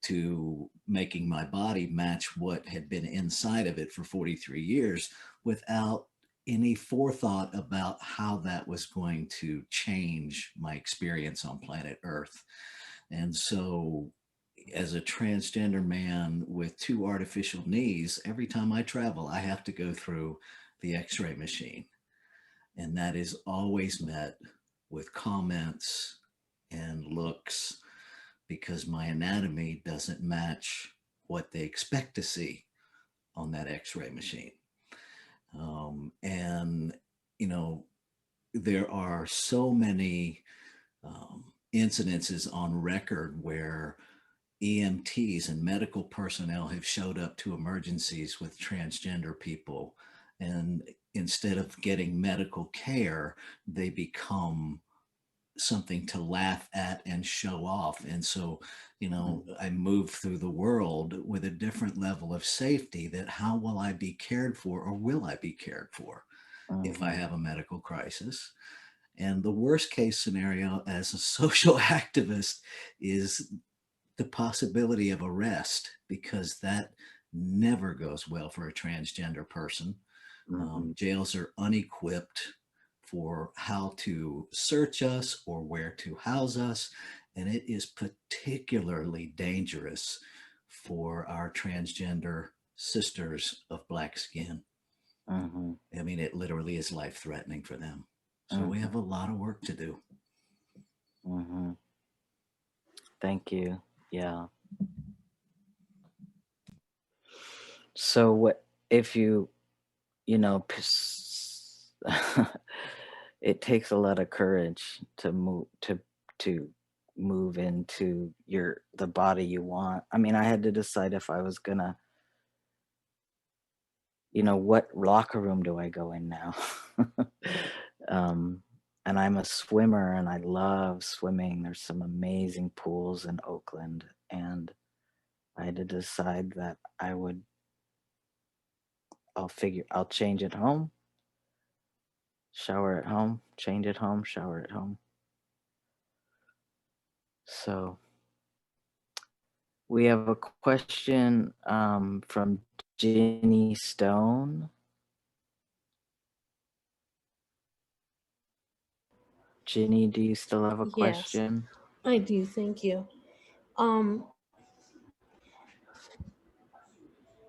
to making my body match what had been inside of it for 43 years without any forethought about how that was going to change my experience on planet Earth. And so, as a transgender man with 2 artificial knees, every time I travel, I have to go through the x ray machine. And that is always met with comments and looks because my anatomy doesn't match what they expect to see on that x ray machine. And, you know, there are so many incidences on record where EMTs and medical personnel have showed up to emergencies with transgender people. And instead of getting medical care, they become something to laugh at and show off. And so, you know, I move through the world with a different level of safety that how will I be cared for, or will I be cared for if I have a medical crisis? And the worst case scenario as a social activist is the possibility of arrest, because that never goes well for a transgender person. Jails are unequipped for how to search us or where to house us. And it is particularly dangerous for our transgender sisters of Black skin. I mean, it literally is life threatening for them. So we have a lot of work to do. Thank you. Yeah. So what if you know, it takes a lot of courage to move into the body you want. I mean, I had to decide if I was gonna, you know, what locker room do I go in now? And I'm a swimmer and I love swimming. There's some amazing pools in Oakland, and I had to decide that I'll change at home, shower at home, change at home, shower at home. So we have a question from Ginny Stone. Ginny, do you still have a question? Yes, I do. Thank you.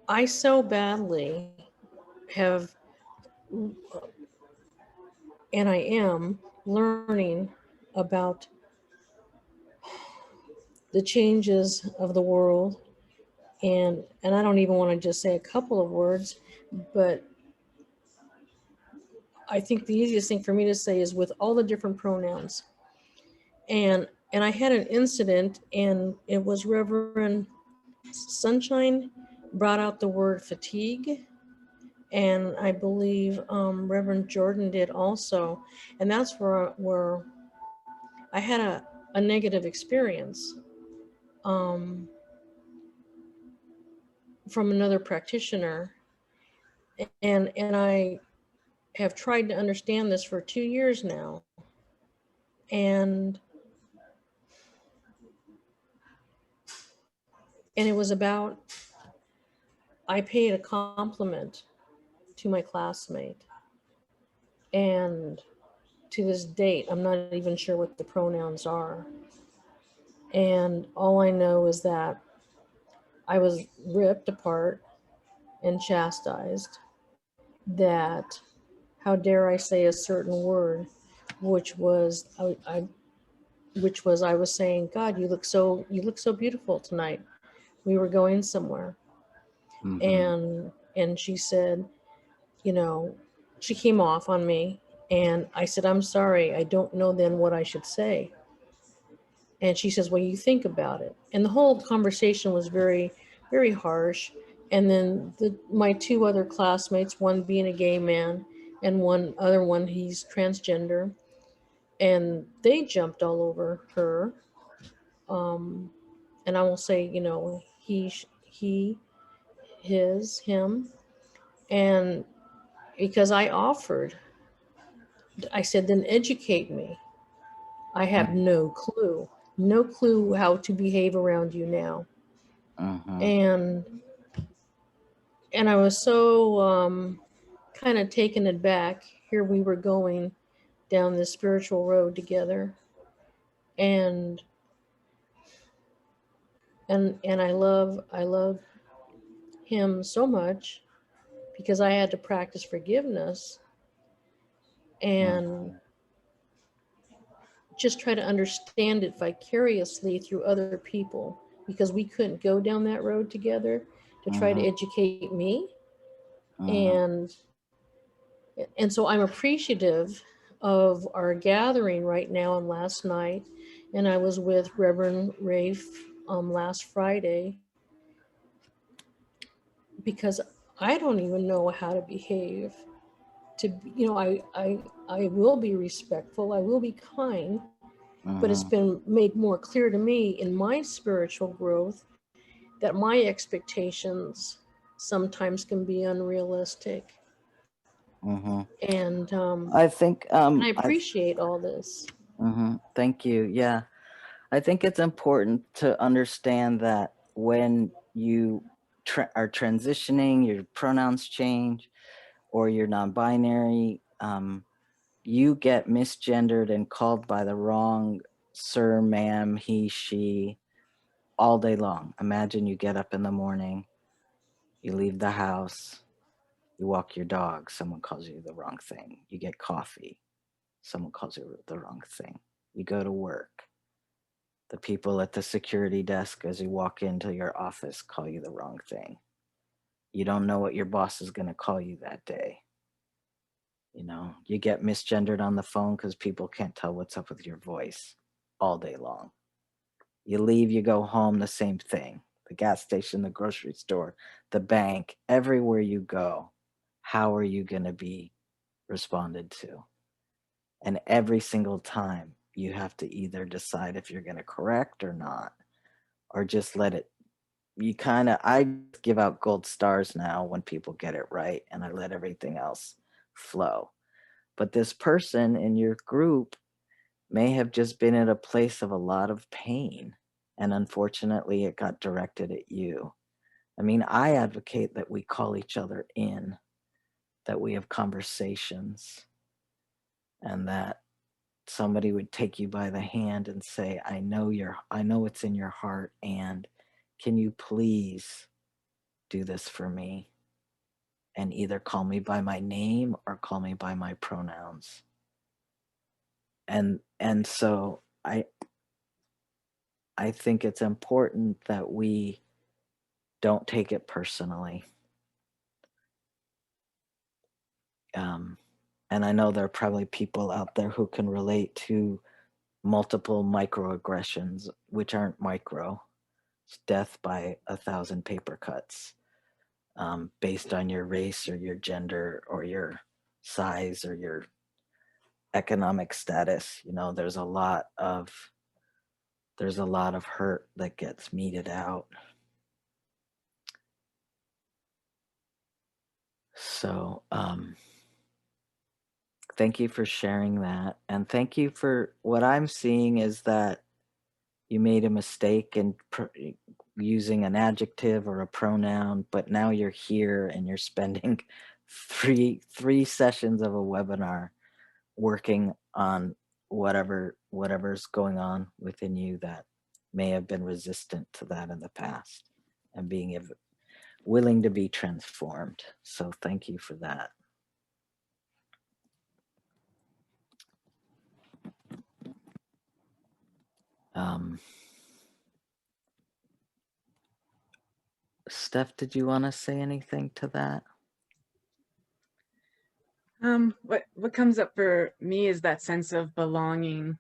I so badly have, and I am learning about the changes of the world. And I don't even want to just say a couple of words, but I think the easiest thing for me to say is with all the different pronouns. And I had an incident, and it was Reverend Sunshine brought out the word fatigue, and I believe Reverend Jordan did also. And that's where I had a negative experience from another practitioner, and I have tried to understand this for 2 years now, and it was about, I paid a compliment to my classmate, and to this date I'm not even sure what the pronouns are, and all I know is that I was ripped apart and chastised, that how dare I say a certain word, which was I was saying, God, you look so beautiful tonight. We were going somewhere. And she said, you know, she came off on me, and I said, I'm sorry, I don't know then what I should say. And she says, well, you think about it. And the whole conversation was very, very harsh. And then my two other classmates, one being a gay man and one other one, he's transgender, and they jumped all over her. And I will say, he, him. And because I said, then educate me. I have no clue how to behave around you now. And I was so kind of taken aback. Here we were going down this spiritual road together, and I love him so much, because I had to practice forgiveness and just try to understand it vicariously through other people, because we couldn't go down that road together, to try to educate me. And so I'm appreciative of our gathering right now and last night. And I was with Reverend Rafe last Friday, because I don't even know how to behave. I will be respectful, I will be kind, but it's been made more clear to me in my spiritual growth that my expectations sometimes can be unrealistic. And I think and I appreciate all this. Thank you. Yeah, I think it's important to understand that when you are transitioning, your pronouns change, or you're non-binary, you get misgendered and called by the wrong sir, ma'am, he, she, all day long. Imagine you get up in the morning, you leave the house, you walk your dog, someone calls you the wrong thing. You get coffee, someone calls you the wrong thing. You go to work, the people at the security desk as you walk into your office call you the wrong thing. You don't know what your boss is going to call you that day. You get misgendered on the phone because people can't tell what's up with your voice all day long. You leave, you go home, the same thing. The gas station, the grocery store, the bank, everywhere you go, how are you going to be responded to? And every single time you have to either decide if you're going to correct or not, or just let it. I give out gold stars now when people get it right, and I let everything else flow. But this person in your group may have just been at a place of a lot of pain, and unfortunately it got directed at you. I mean, I advocate that we call each other in, that we have conversations, and that somebody would take you by the hand and say, I know it's in your heart, and can you please do this for me? And either call me by my name or call me by my pronouns. And so I think it's important that we don't take it personally. And I know there are probably people out there who can relate to multiple microaggressions, which aren't micro. It's death by 1,000 paper cuts, based on your race or your gender or your size or your economic status. You know, there's a lot of hurt that gets meted out. So thank you for sharing that. And thank you for what I'm seeing is that you made a mistake in using an adjective or a pronoun, but now you're here and you're spending three sessions of a webinar working on whatever's going on within you that may have been resistant to that in the past, and being willing to be transformed. So thank you for that. Steph, did you want to say anything to that? What comes up for me is that sense of belonging,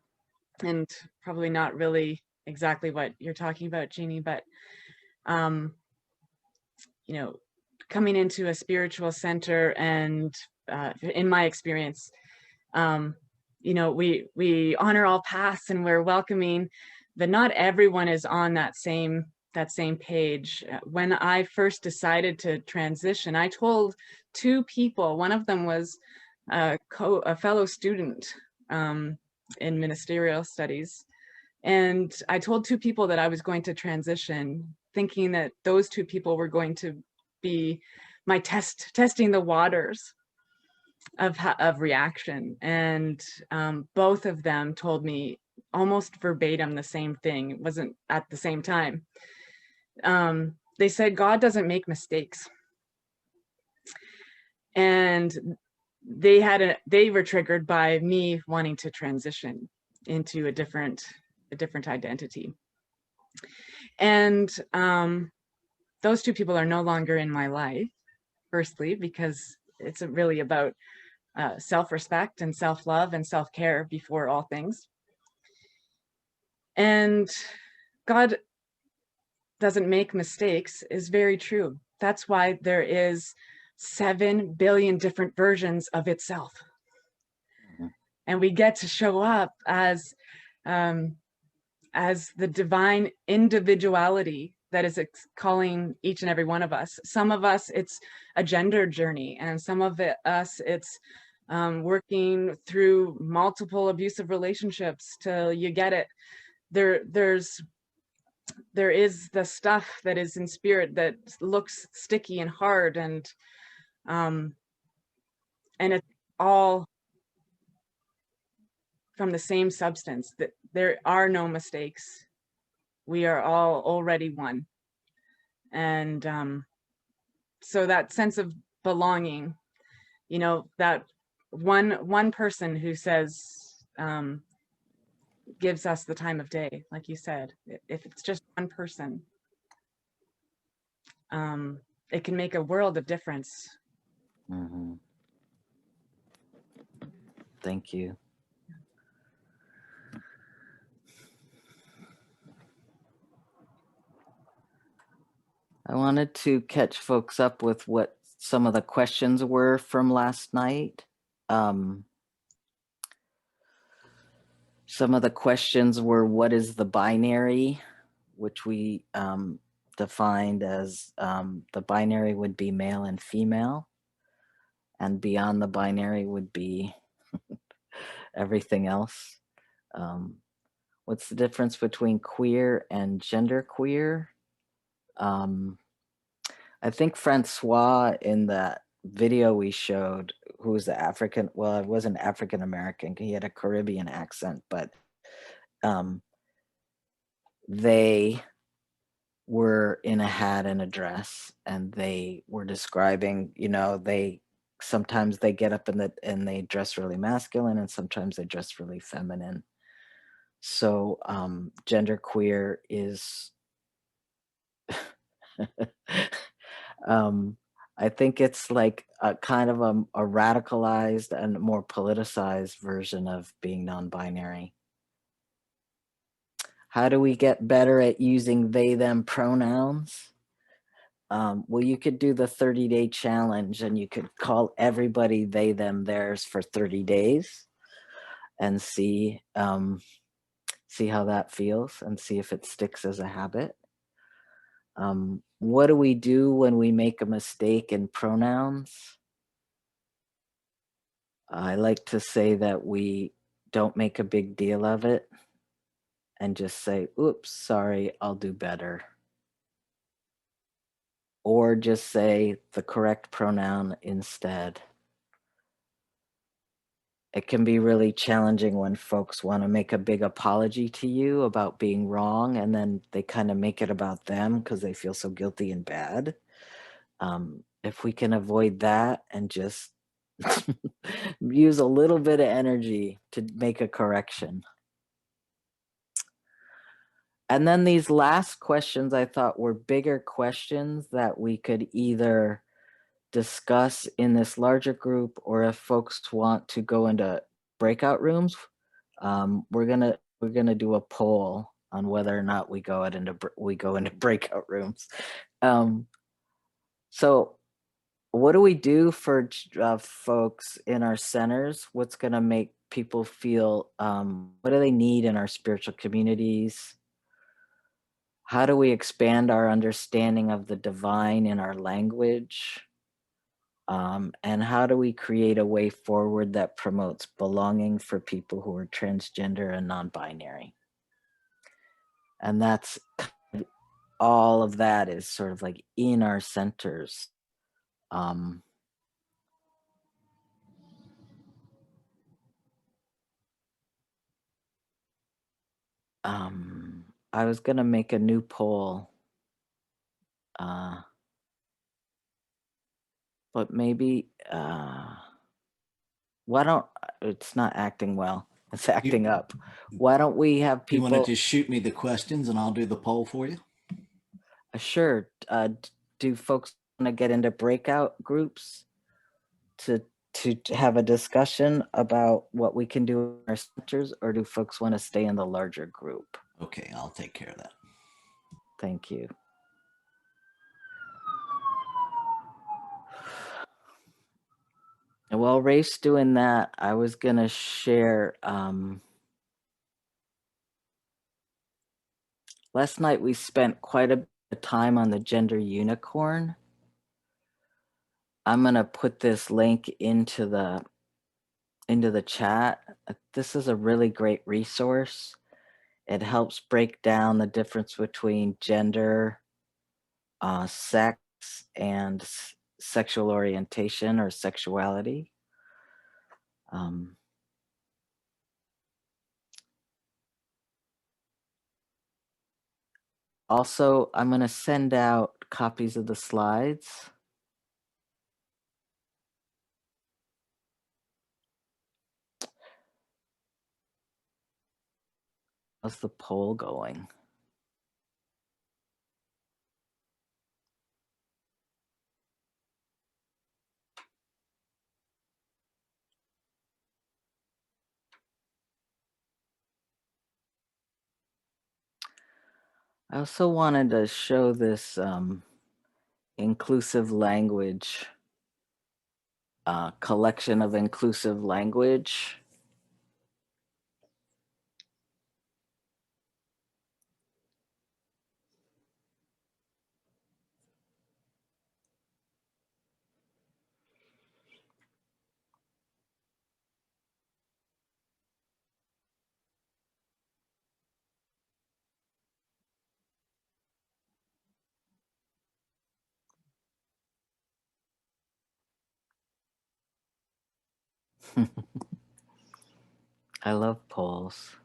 and probably not really exactly what you're talking about, Jeannie, but you know, coming into a spiritual center, and in my experience, you know, we honor all paths and we're welcoming, but not everyone is on that same page. When I first decided to transition, I told two people. One of them was a fellow student in ministerial studies, and I told two people that I was going to transition, thinking that those two people were going to be my testing the waters of reaction. And both of them told me almost verbatim the same thing. It wasn't at the same time. They said, God doesn't make mistakes. And they were triggered by me wanting to transition into a different identity. And those two people are no longer in my life, firstly, because it's really about self-respect and self-love and self-care before all things. And God doesn't make mistakes is very true. That's why there is 7 billion different versions of itself. And we get to show up as the divine individuality that is calling each and every one of us. Some of us, it's a gender journey, and some of us, it's working through multiple abusive relationships till you get it. There is the stuff that is in spirit that looks sticky and hard, and it's all from the same substance. That there are no mistakes. We are all already one. And so that sense of belonging, you know, that one person who says, gives us the time of day, like you said, if it's just one person, it can make a world of difference. Mm-hmm. Thank you. I wanted to catch folks up with what some of the questions were from last night. Some of the questions were, what is the binary, which we defined as the binary would be male and female, and beyond the binary would be everything else. What's the difference between queer and genderqueer? I think Francois, in that video we showed, who was the African, well, it wasn't African American, he had a Caribbean accent, but they were in a hat and a dress, and they were describing, you know, sometimes they get up and they dress really masculine, and sometimes they dress really feminine. So genderqueer is, I think it's like a kind of a radicalized and more politicized version of being non-binary. How do we get better at using they, them pronouns? Well, you could do the 30-day challenge and you could call everybody they, them, theirs for 30 days and see how that feels and see if it sticks as a habit. What do we do when we make a mistake in pronouns? I like to say that we don't make a big deal of it and just say, oops, sorry, I'll do better. Or just say the correct pronoun instead. It can be really challenging when folks want to make a big apology to you about being wrong, and then they kind of make it about them because they feel so guilty and bad. If we can avoid that and just use a little bit of energy to make a correction. And then these last questions I thought were bigger questions that we could either discuss in this larger group, or if folks want to go into breakout rooms, we're gonna do a poll on whether or not we go into breakout rooms. So what do we do for folks in our centers? What's gonna make people feel, what do they need in our spiritual communities? How do we expand our understanding of the divine in our language? And how do we create a way forward that promotes belonging for people who are transgender and non-binary? And that's all of that is sort of like in our centers. I was gonna make a new poll, but maybe why don't, it's not acting well, it's acting up. Why don't we have You people? want to just shoot me the questions and I'll do the poll for you? Sure. Do folks want to get into breakout groups to have a discussion about what we can do in our centers, or do folks want to stay in the larger group? Okay, I'll take care of that. Thank you. And while Rafe's doing that, I was gonna share, last night we spent quite a bit of time on the gender unicorn. I'm gonna put this link into the chat. This is a really great resource. It helps break down the difference between gender, sex, and sexual orientation or sexuality. Also, I'm going to send out copies of the slides. How's the poll going? I also wanted to show this inclusive language, collection of inclusive language. I love polls.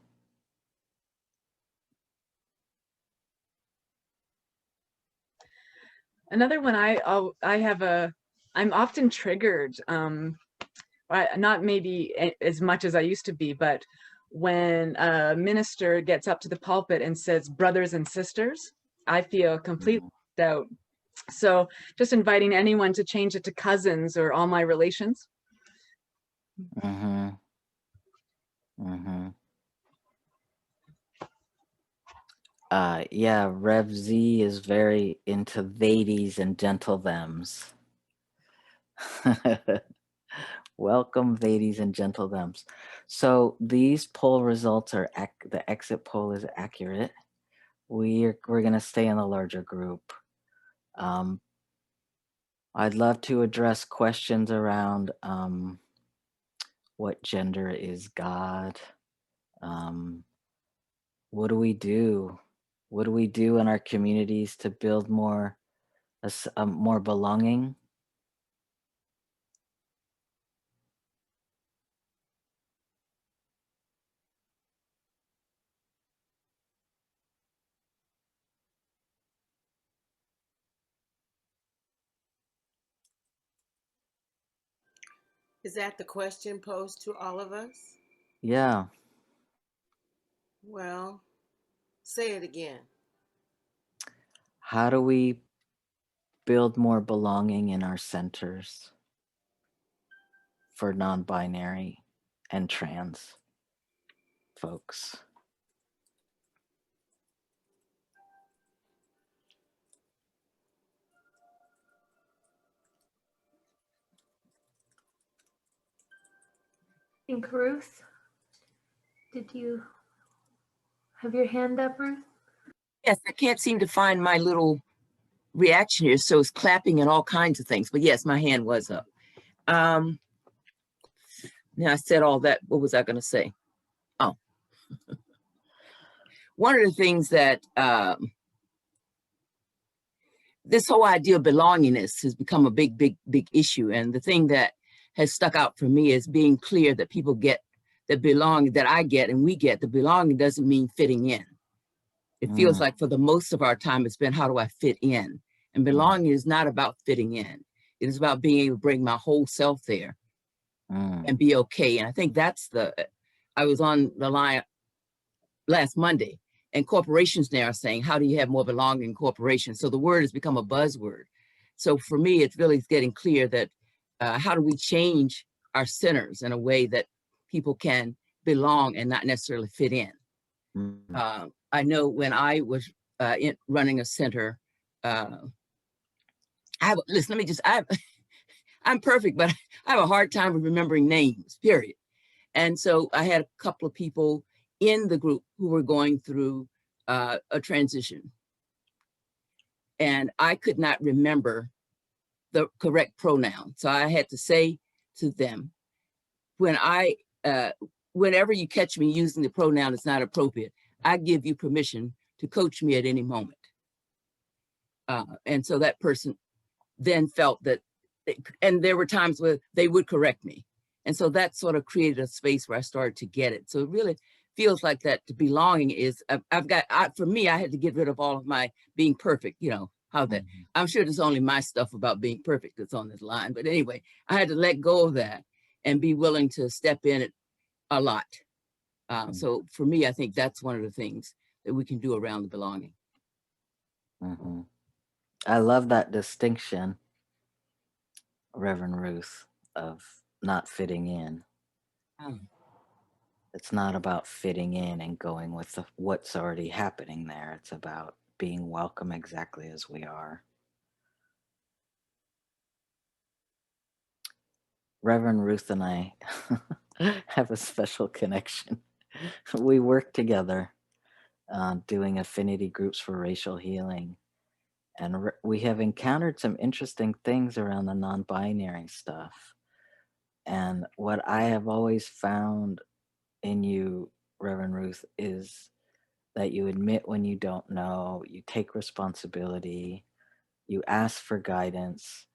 Another one I'm often triggered, not maybe as much as I used to be, but when a minister gets up to the pulpit and says brothers and sisters. I feel completely out. So just inviting anyone to change it to cousins or all my relations. Mm-hmm. Mm-hmm. Yeah, Rev Z is very into theydies and gentle thems. Welcome, ladies and gentle thems. So these poll results are the exit poll is accurate. We're going to stay in the larger group. I'd love to address questions around what gender is God. What do we do? What do we do in our communities to build more belonging? Is that the question posed to all of us? Yeah. Well, say it again. How do we build more belonging in our centers for non-binary and trans folks? I think Ruth, did you have your hand up, Ruth? Yes, I can't seem to find my little reaction here, so it's clapping and all kinds of things. But yes, my hand was up. Now I said all that. What was I going to say? Oh, one of the things that this whole idea of belongingness has become a big issue. And the thing that has stuck out for me is being clear that people get the belonging that I get and we get. The belonging doesn't mean fitting in. It feels like for the most of our time, it's been, how do I fit in? And belonging is not about fitting in. It is about being able to bring my whole self there and be okay. And I think that's I was on the line last Monday, and corporations now are saying, how do you have more belonging in corporations? So the word has become a buzzword. So for me, it's really getting clear that how do we change our centers in a way that people can belong and not necessarily fit in? I know when I was running a center, I'm perfect, but I have a hard time with remembering names, period. And so I had a couple of people in the group who were going through a transition. And I could not remember the correct pronoun. So I had to say to them, whenever you catch me using the pronoun that's not appropriate, I give you permission to coach me at any moment. And so that person then felt that, and there were times where they would correct me. And so that sort of created a space where I started to get it. So it really feels like that belonging is, for me, I had to get rid of all of my being perfect, I'm sure there's only my stuff about being perfect that's on this line. But anyway, I had to let go of that and be willing to step in it a lot. So for me, I think that's one of the things that we can do around the belonging. I love that distinction, Reverend Ruth, of not fitting in. It's not about fitting in and going with what's already happening there. It's about being welcome exactly as we are. Reverend Ruth and I have a special connection. We work together doing affinity groups for racial healing. And we have encountered some interesting things around the non-binary stuff. And what I have always found in you, Reverend Ruth, is that you admit when you don't know, you take responsibility, you ask for guidance,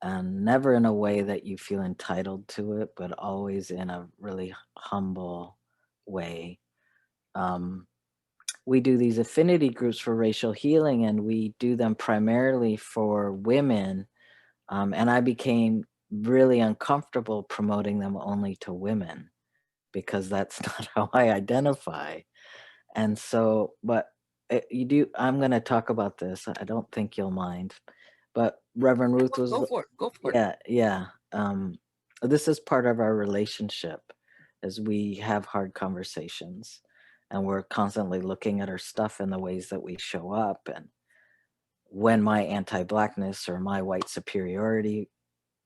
and never in a way that you feel entitled to it, but always in a really humble way. We do these affinity groups for racial healing, and we do them primarily for women. And I became really uncomfortable promoting them only to women because that's not how I identify. And so, but I'm going to talk about this. I don't think you'll mind. But Reverend Ruth was, Go for it. Go for it. yeah, yeah. This is part of our relationship as we have hard conversations and we're constantly looking at our stuff and the ways that we show up. And when my anti-Blackness or my white superiority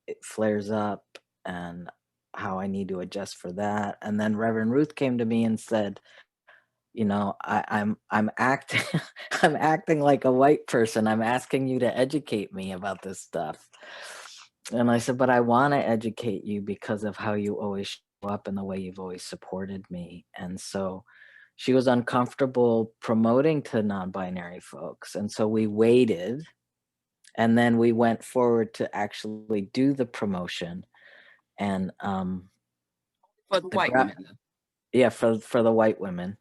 it flares up and how I need to adjust for that. And then Reverend Ruth came to me and said, you know, I'm acting I'm acting like a white person. I'm asking you to educate me about this stuff. And I said, but I want to educate you because of how you always show up and the way you've always supported me. And so she was uncomfortable promoting to non-binary folks. And so we waited and then we went forward to actually do the promotion. And For the white women, though. yeah, for the white women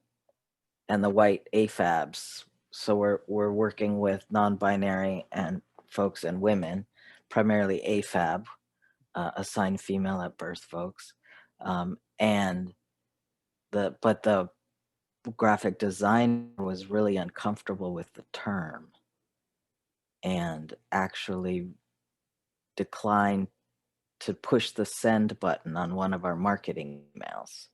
and the white AFABs. So we're working with non-binary and folks and women, primarily AFAB, assigned female at birth folks, and the graphic designer was really uncomfortable with the term and actually declined to push the send button on one of our marketing emails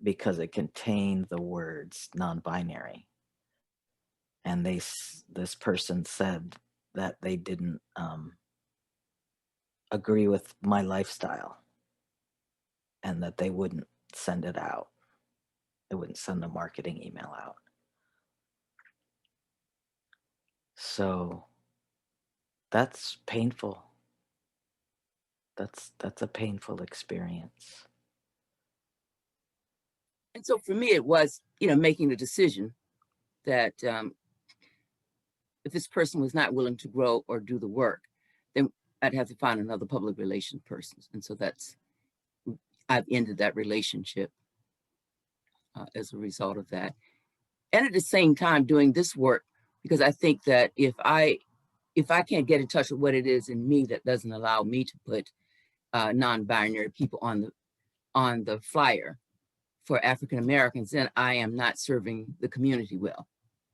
because it contained the words non-binary. And this person said that they didn't agree with my lifestyle and that they wouldn't send it out. They wouldn't send the marketing email out. So that's painful. That's a painful experience. And so for me, it was, making the decision that if this person was not willing to grow or do the work, then I'd have to find another public relations person. And so I've ended that relationship as a result of that. And at the same time doing this work, because I think that if I can't get in touch with what it is in me that doesn't allow me to put non-binary people on the flyer for African Americans, then I am not serving the community well.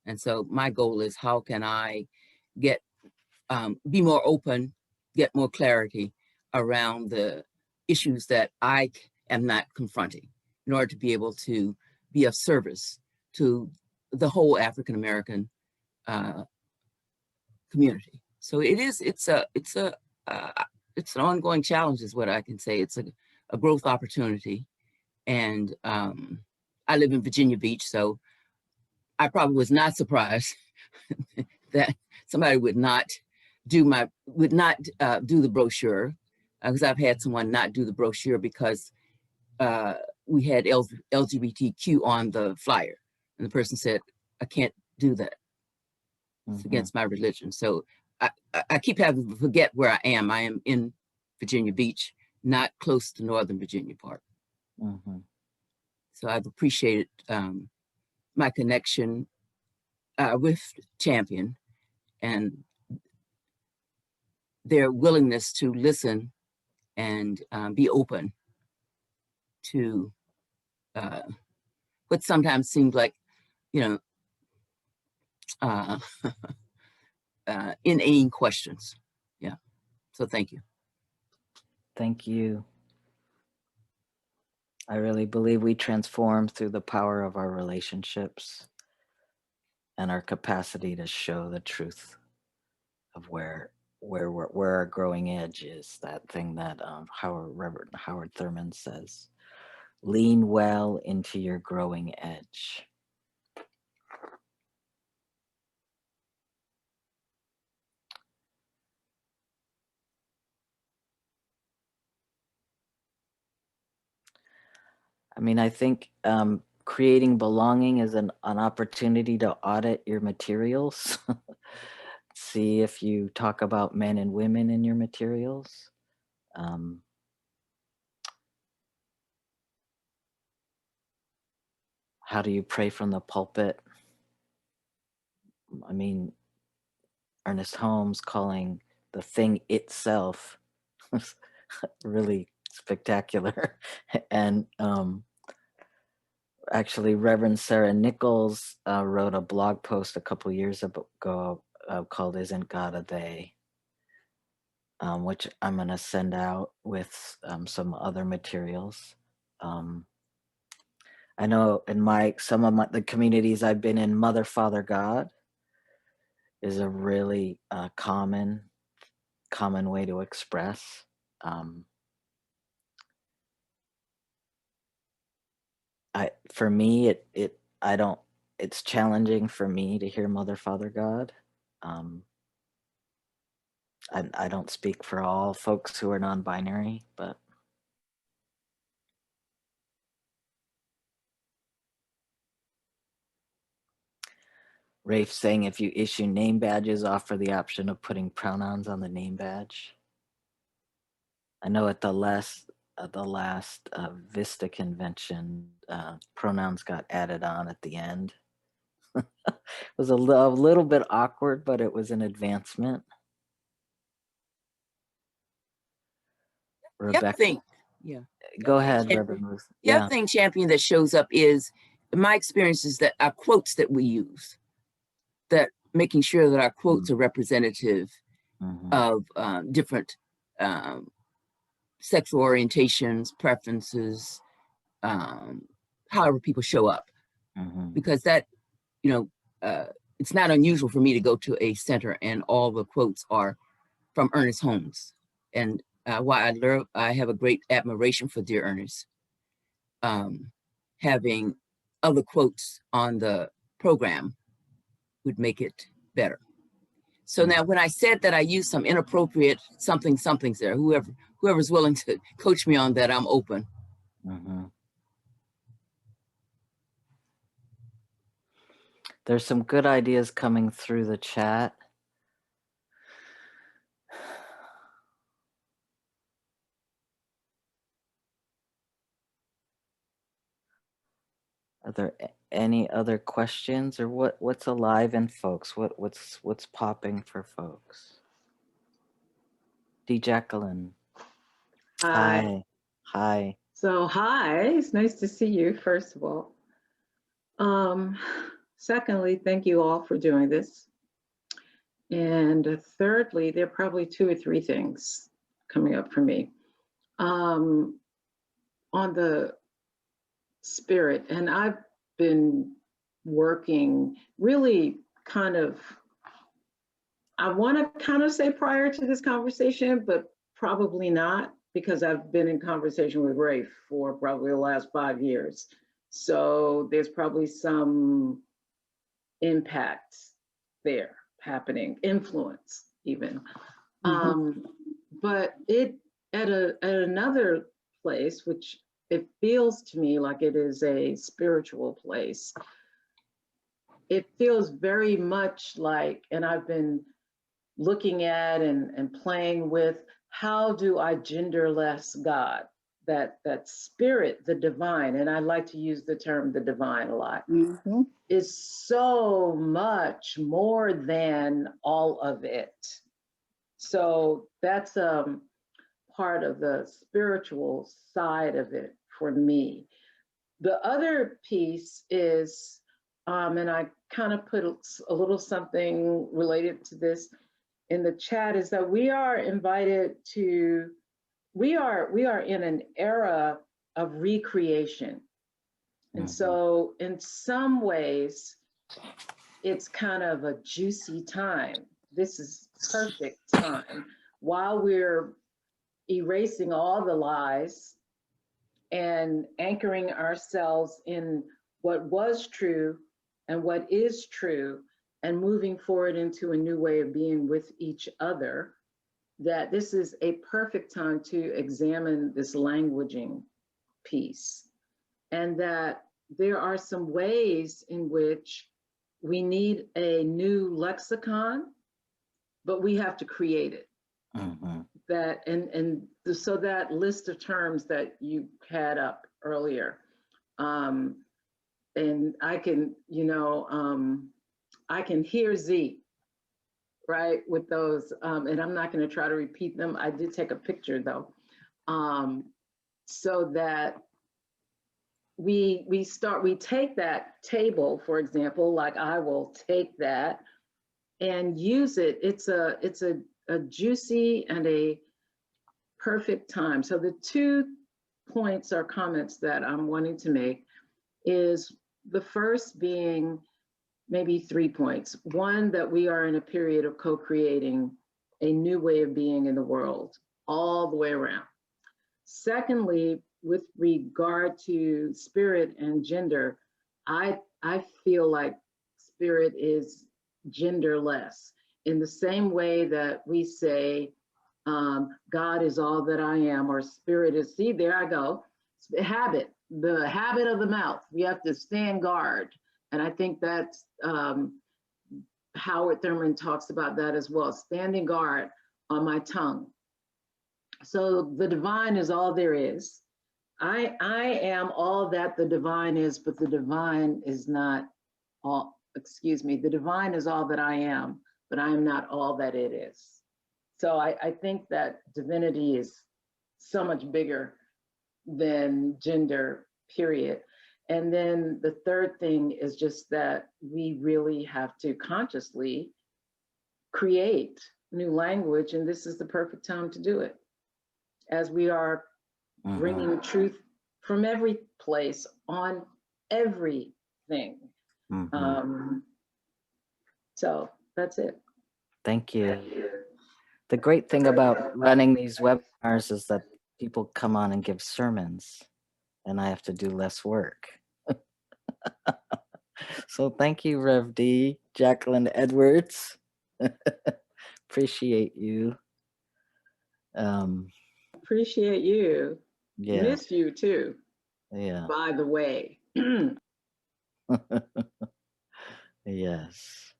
And so my goal is, how can I get be more open, get more clarity around the issues that I am not confronting in order to be able to be of service to the whole African American community. So it's an ongoing challenge is what I can say. It's a growth opportunity. And I live in Virginia Beach, so I probably was not surprised that somebody would not do the brochure, because I've had someone not do the brochure because we had LGBTQ on the flyer, and the person said, I can't do that. It's against my religion. So I keep having to forget where I am. I am in Virginia Beach, not close to Northern Virginia part. So I've appreciated my connection with Champion and their willingness to listen and be open to what sometimes seems like, inane questions. Yeah. So thank you. Thank you. I really believe we transform through the power of our relationships and our capacity to show the truth of where our growing edge is. That thing that Reverend Howard Thurman says, lean well into your growing edge. I mean, I think creating belonging is an opportunity to audit your materials. See if you talk about men and women in your materials. How do you pray from the pulpit? I mean, Ernest Holmes calling the thing itself really spectacular. And actually, Reverend Sarah Nichols wrote a blog post a couple years ago called "Isn't God a They?" Which I'm going to send out with some other materials. I know in some of the communities I've been in, Mother, Father, God is a really common way to express. For me, it's challenging for me to hear Mother, Father, God. I don't speak for all folks who are non-binary, but Rafe saying if you issue name badges, offer the option of putting pronouns on the name badge. I know at the last Vista convention, pronouns got added on at the end. It was a little bit awkward, but it was an advancement. Rebecca, yeah. Go ahead, Reverend Ruth. The other thing, Champion, that shows up is, in my experience, is that our quotes that we use, that making sure that our quotes are representative of different sexual orientations, preferences, however people show up. Because that, it's not unusual for me to go to a center and all the quotes are from Ernest Holmes. And why I have a great admiration for dear Ernest. Having other quotes on the program would make it better. So now when I said that I used some inappropriate somethings there, whoever's willing to coach me on that, I'm open. There's some good ideas coming through the chat. Are there any other questions, or what's alive in folks? What's popping for folks? D. Jacqueline. Hi. Hi. So hi, it's nice to see you, first of all. Secondly, thank you all for doing this. And thirdly, there are probably 2 or 3 things coming up for me. On the spirit, and I've been working really kind of, I want to kind of say prior to this conversation, but probably not, because I've been in conversation with Rafe for probably the last 5 years. So there's probably some impact there happening, influence even. But it at another place, which it feels to me like it is a spiritual place. It feels very much like, and I've been looking at and playing with, how do I genderless God? That spirit, the divine, and I like to use the term the divine a lot, is so much more than all of it. So that's part of the spiritual side of it for me. The other piece is, and I kind of put a little something related to this in the chat, is that we are invited to, we are in an era of recreation. And so in some ways, it's kind of a juicy time. This is perfect time while we're erasing all the lies and anchoring ourselves in what was true and what is true, and moving forward into a new way of being with each other, that this is a perfect time to examine this languaging piece. And that there are some ways in which we need a new lexicon, but we have to create it. That so that list of terms that you had up earlier, and I can, I can hear Z, right, with those, and I'm not going to try to repeat them. I did take a picture though, so that we take that table, for example, like I will take that and use it. It's a juicy and a perfect time. So the 2 points or comments that I'm wanting to make is the first being maybe 3 points. One, that we are in a period of co-creating a new way of being in the world, all the way around. Secondly, with regard to spirit and gender, I feel like spirit is genderless, in the same way that we say God is all that I am, or spirit is, see, there I go, the habit of the mouth. We have to stand guard. And I think that's Howard Thurman talks about that as well, standing guard on my tongue. So the divine is all there is. I am all that the divine is, but the divine is not all, excuse me, the divine is all that I am, but I am not all that it is. So I think that divinity is so much bigger than gender, period. And then the third thing is just that we really have to consciously create new language, and this is the perfect time to do it, as we are bringing truth from every place on everything. So that's it. Thank you. The great thing about running these webinars is that people come on and give sermons, and I have to do less work. So thank you, Rev D, Jacqueline Edwards. Appreciate you. Appreciate you. Yeah. Miss you too. Yeah. By the way. Yes.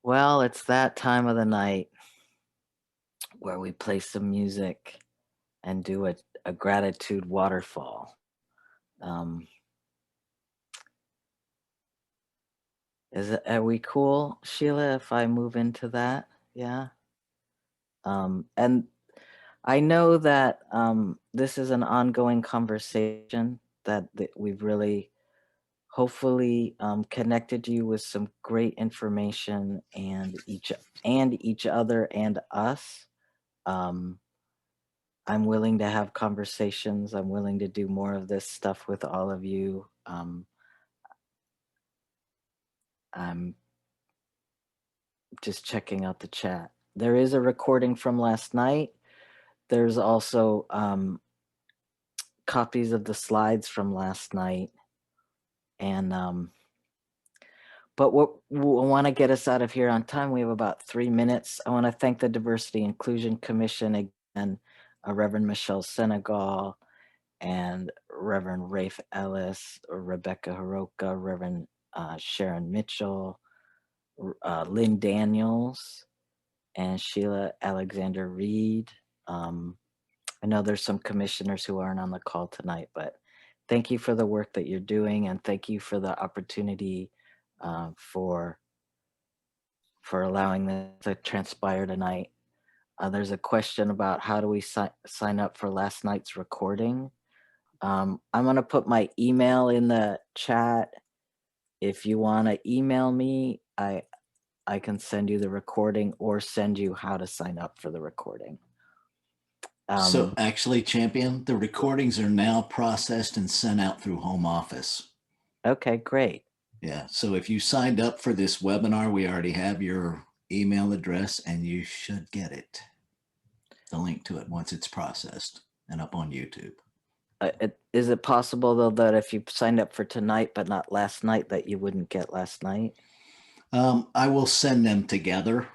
Well, it's that time of the night where we play some music and do a gratitude waterfall. Are we cool, Sheila, if I move into that? Yeah. And I know that this is an ongoing conversation that we've really hopefully connected you with some great information and each other and us. I'm willing to have conversations. I'm willing to do more of this stuff with all of you. I'm just checking out the chat. There is a recording from last night. There's also copies of the slides from last night. And but what we want to get us out of here on time. We have about 3 minutes. I want to thank the Diversity Inclusion Commission again, Reverend Michelle Senegal, and Reverend Rafe Ellis, Rebecca Haroka, Reverend Sharon Mitchell, Lynn Daniels, and Sheila Alexander Reed. I know there's some commissioners who aren't on the call tonight, but thank you for the work that you're doing, and thank you for the opportunity for allowing this to transpire tonight. There's a question about how do we sign up for last night's recording. I'm going to put my email in the chat. If you want to email me, I can send you the recording or send you how to sign up for the recording. So actually, Champion, the recordings are now processed and sent out through home office. Okay, great. Yeah, so if you signed up for this webinar, we already have your email address and you should get it. The link to it once it's processed and up on YouTube. Is it possible though that if you signed up for tonight but not last night that you wouldn't get last night? I will send them together.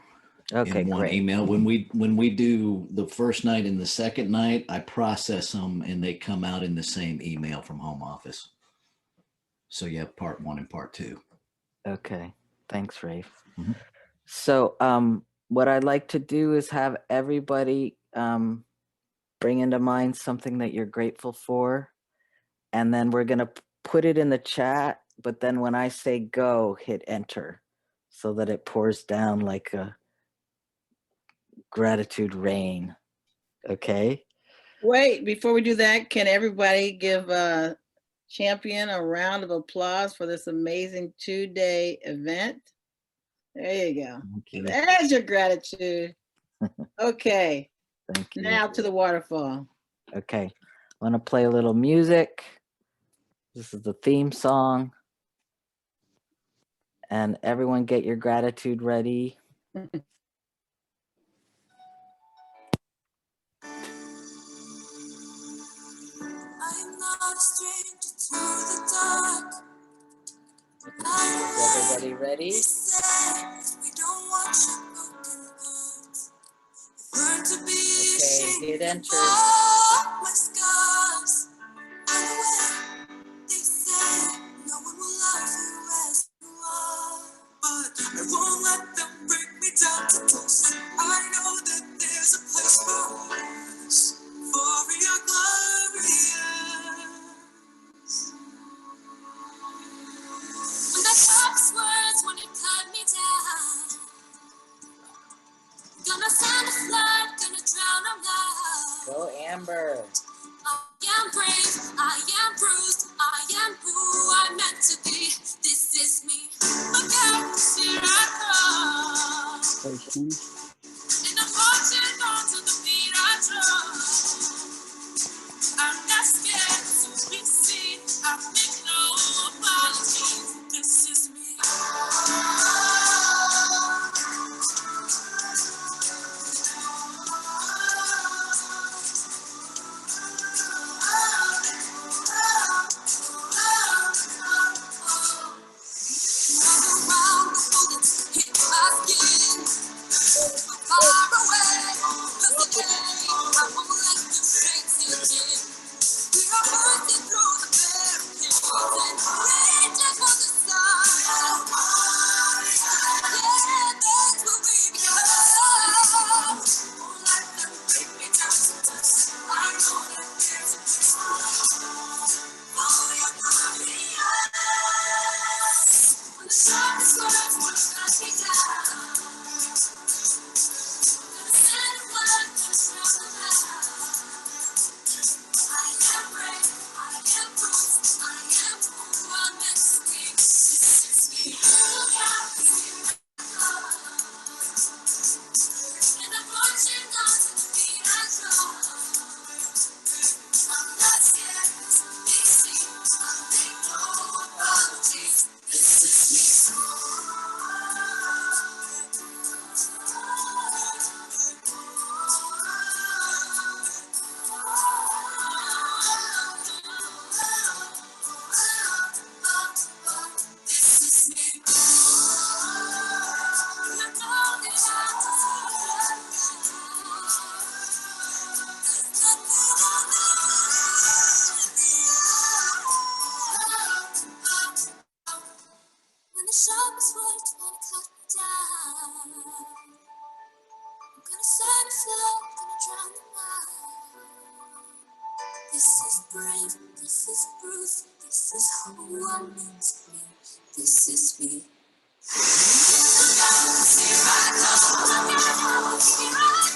Okay, in one great. email. When we do the first night and the second night, I process them and they come out in the same email from home office. So you have part 1 and part 2. Okay, thanks, Rafe. So what I'd like to do is have everybody bring into mind something that you're grateful for, and then we're gonna put it in the chat, but then when I say go, hit enter so that it pours down like a gratitude rain. Okay? Wait, before we do that, can everybody give Champion a round of applause for this amazing 2-day event? There you go. Thank you. There's your gratitude. Okay. Thank you. Now to the waterfall. Okay. I want to play a little music. This is the theme song. And everyone get your gratitude ready. I'm not a stranger to the dark. Is everybody ready? We don't watch a broken heart. Learn to be Okay, hit enter. my scars. And when they say no one will love you as you are, but I won't let them break me down to dust. I know that there's a place for us, for your glory. When the sharpest words when you cut me down, gonna send a flood, gonna drown them out. Go Amber. I am brave, I am bruised, I am who I'm meant to be. This is me. Look out, here I come. And I'm marching on to the beat I drum. I'm not scared to be seen. I make no apologies. This is me. When the sharpest words wanna cut me down, I'm gonna send a flood, gonna drown them out. This is brave, this is bruised, this is who I'm meant to be. This is me. Here I come, here I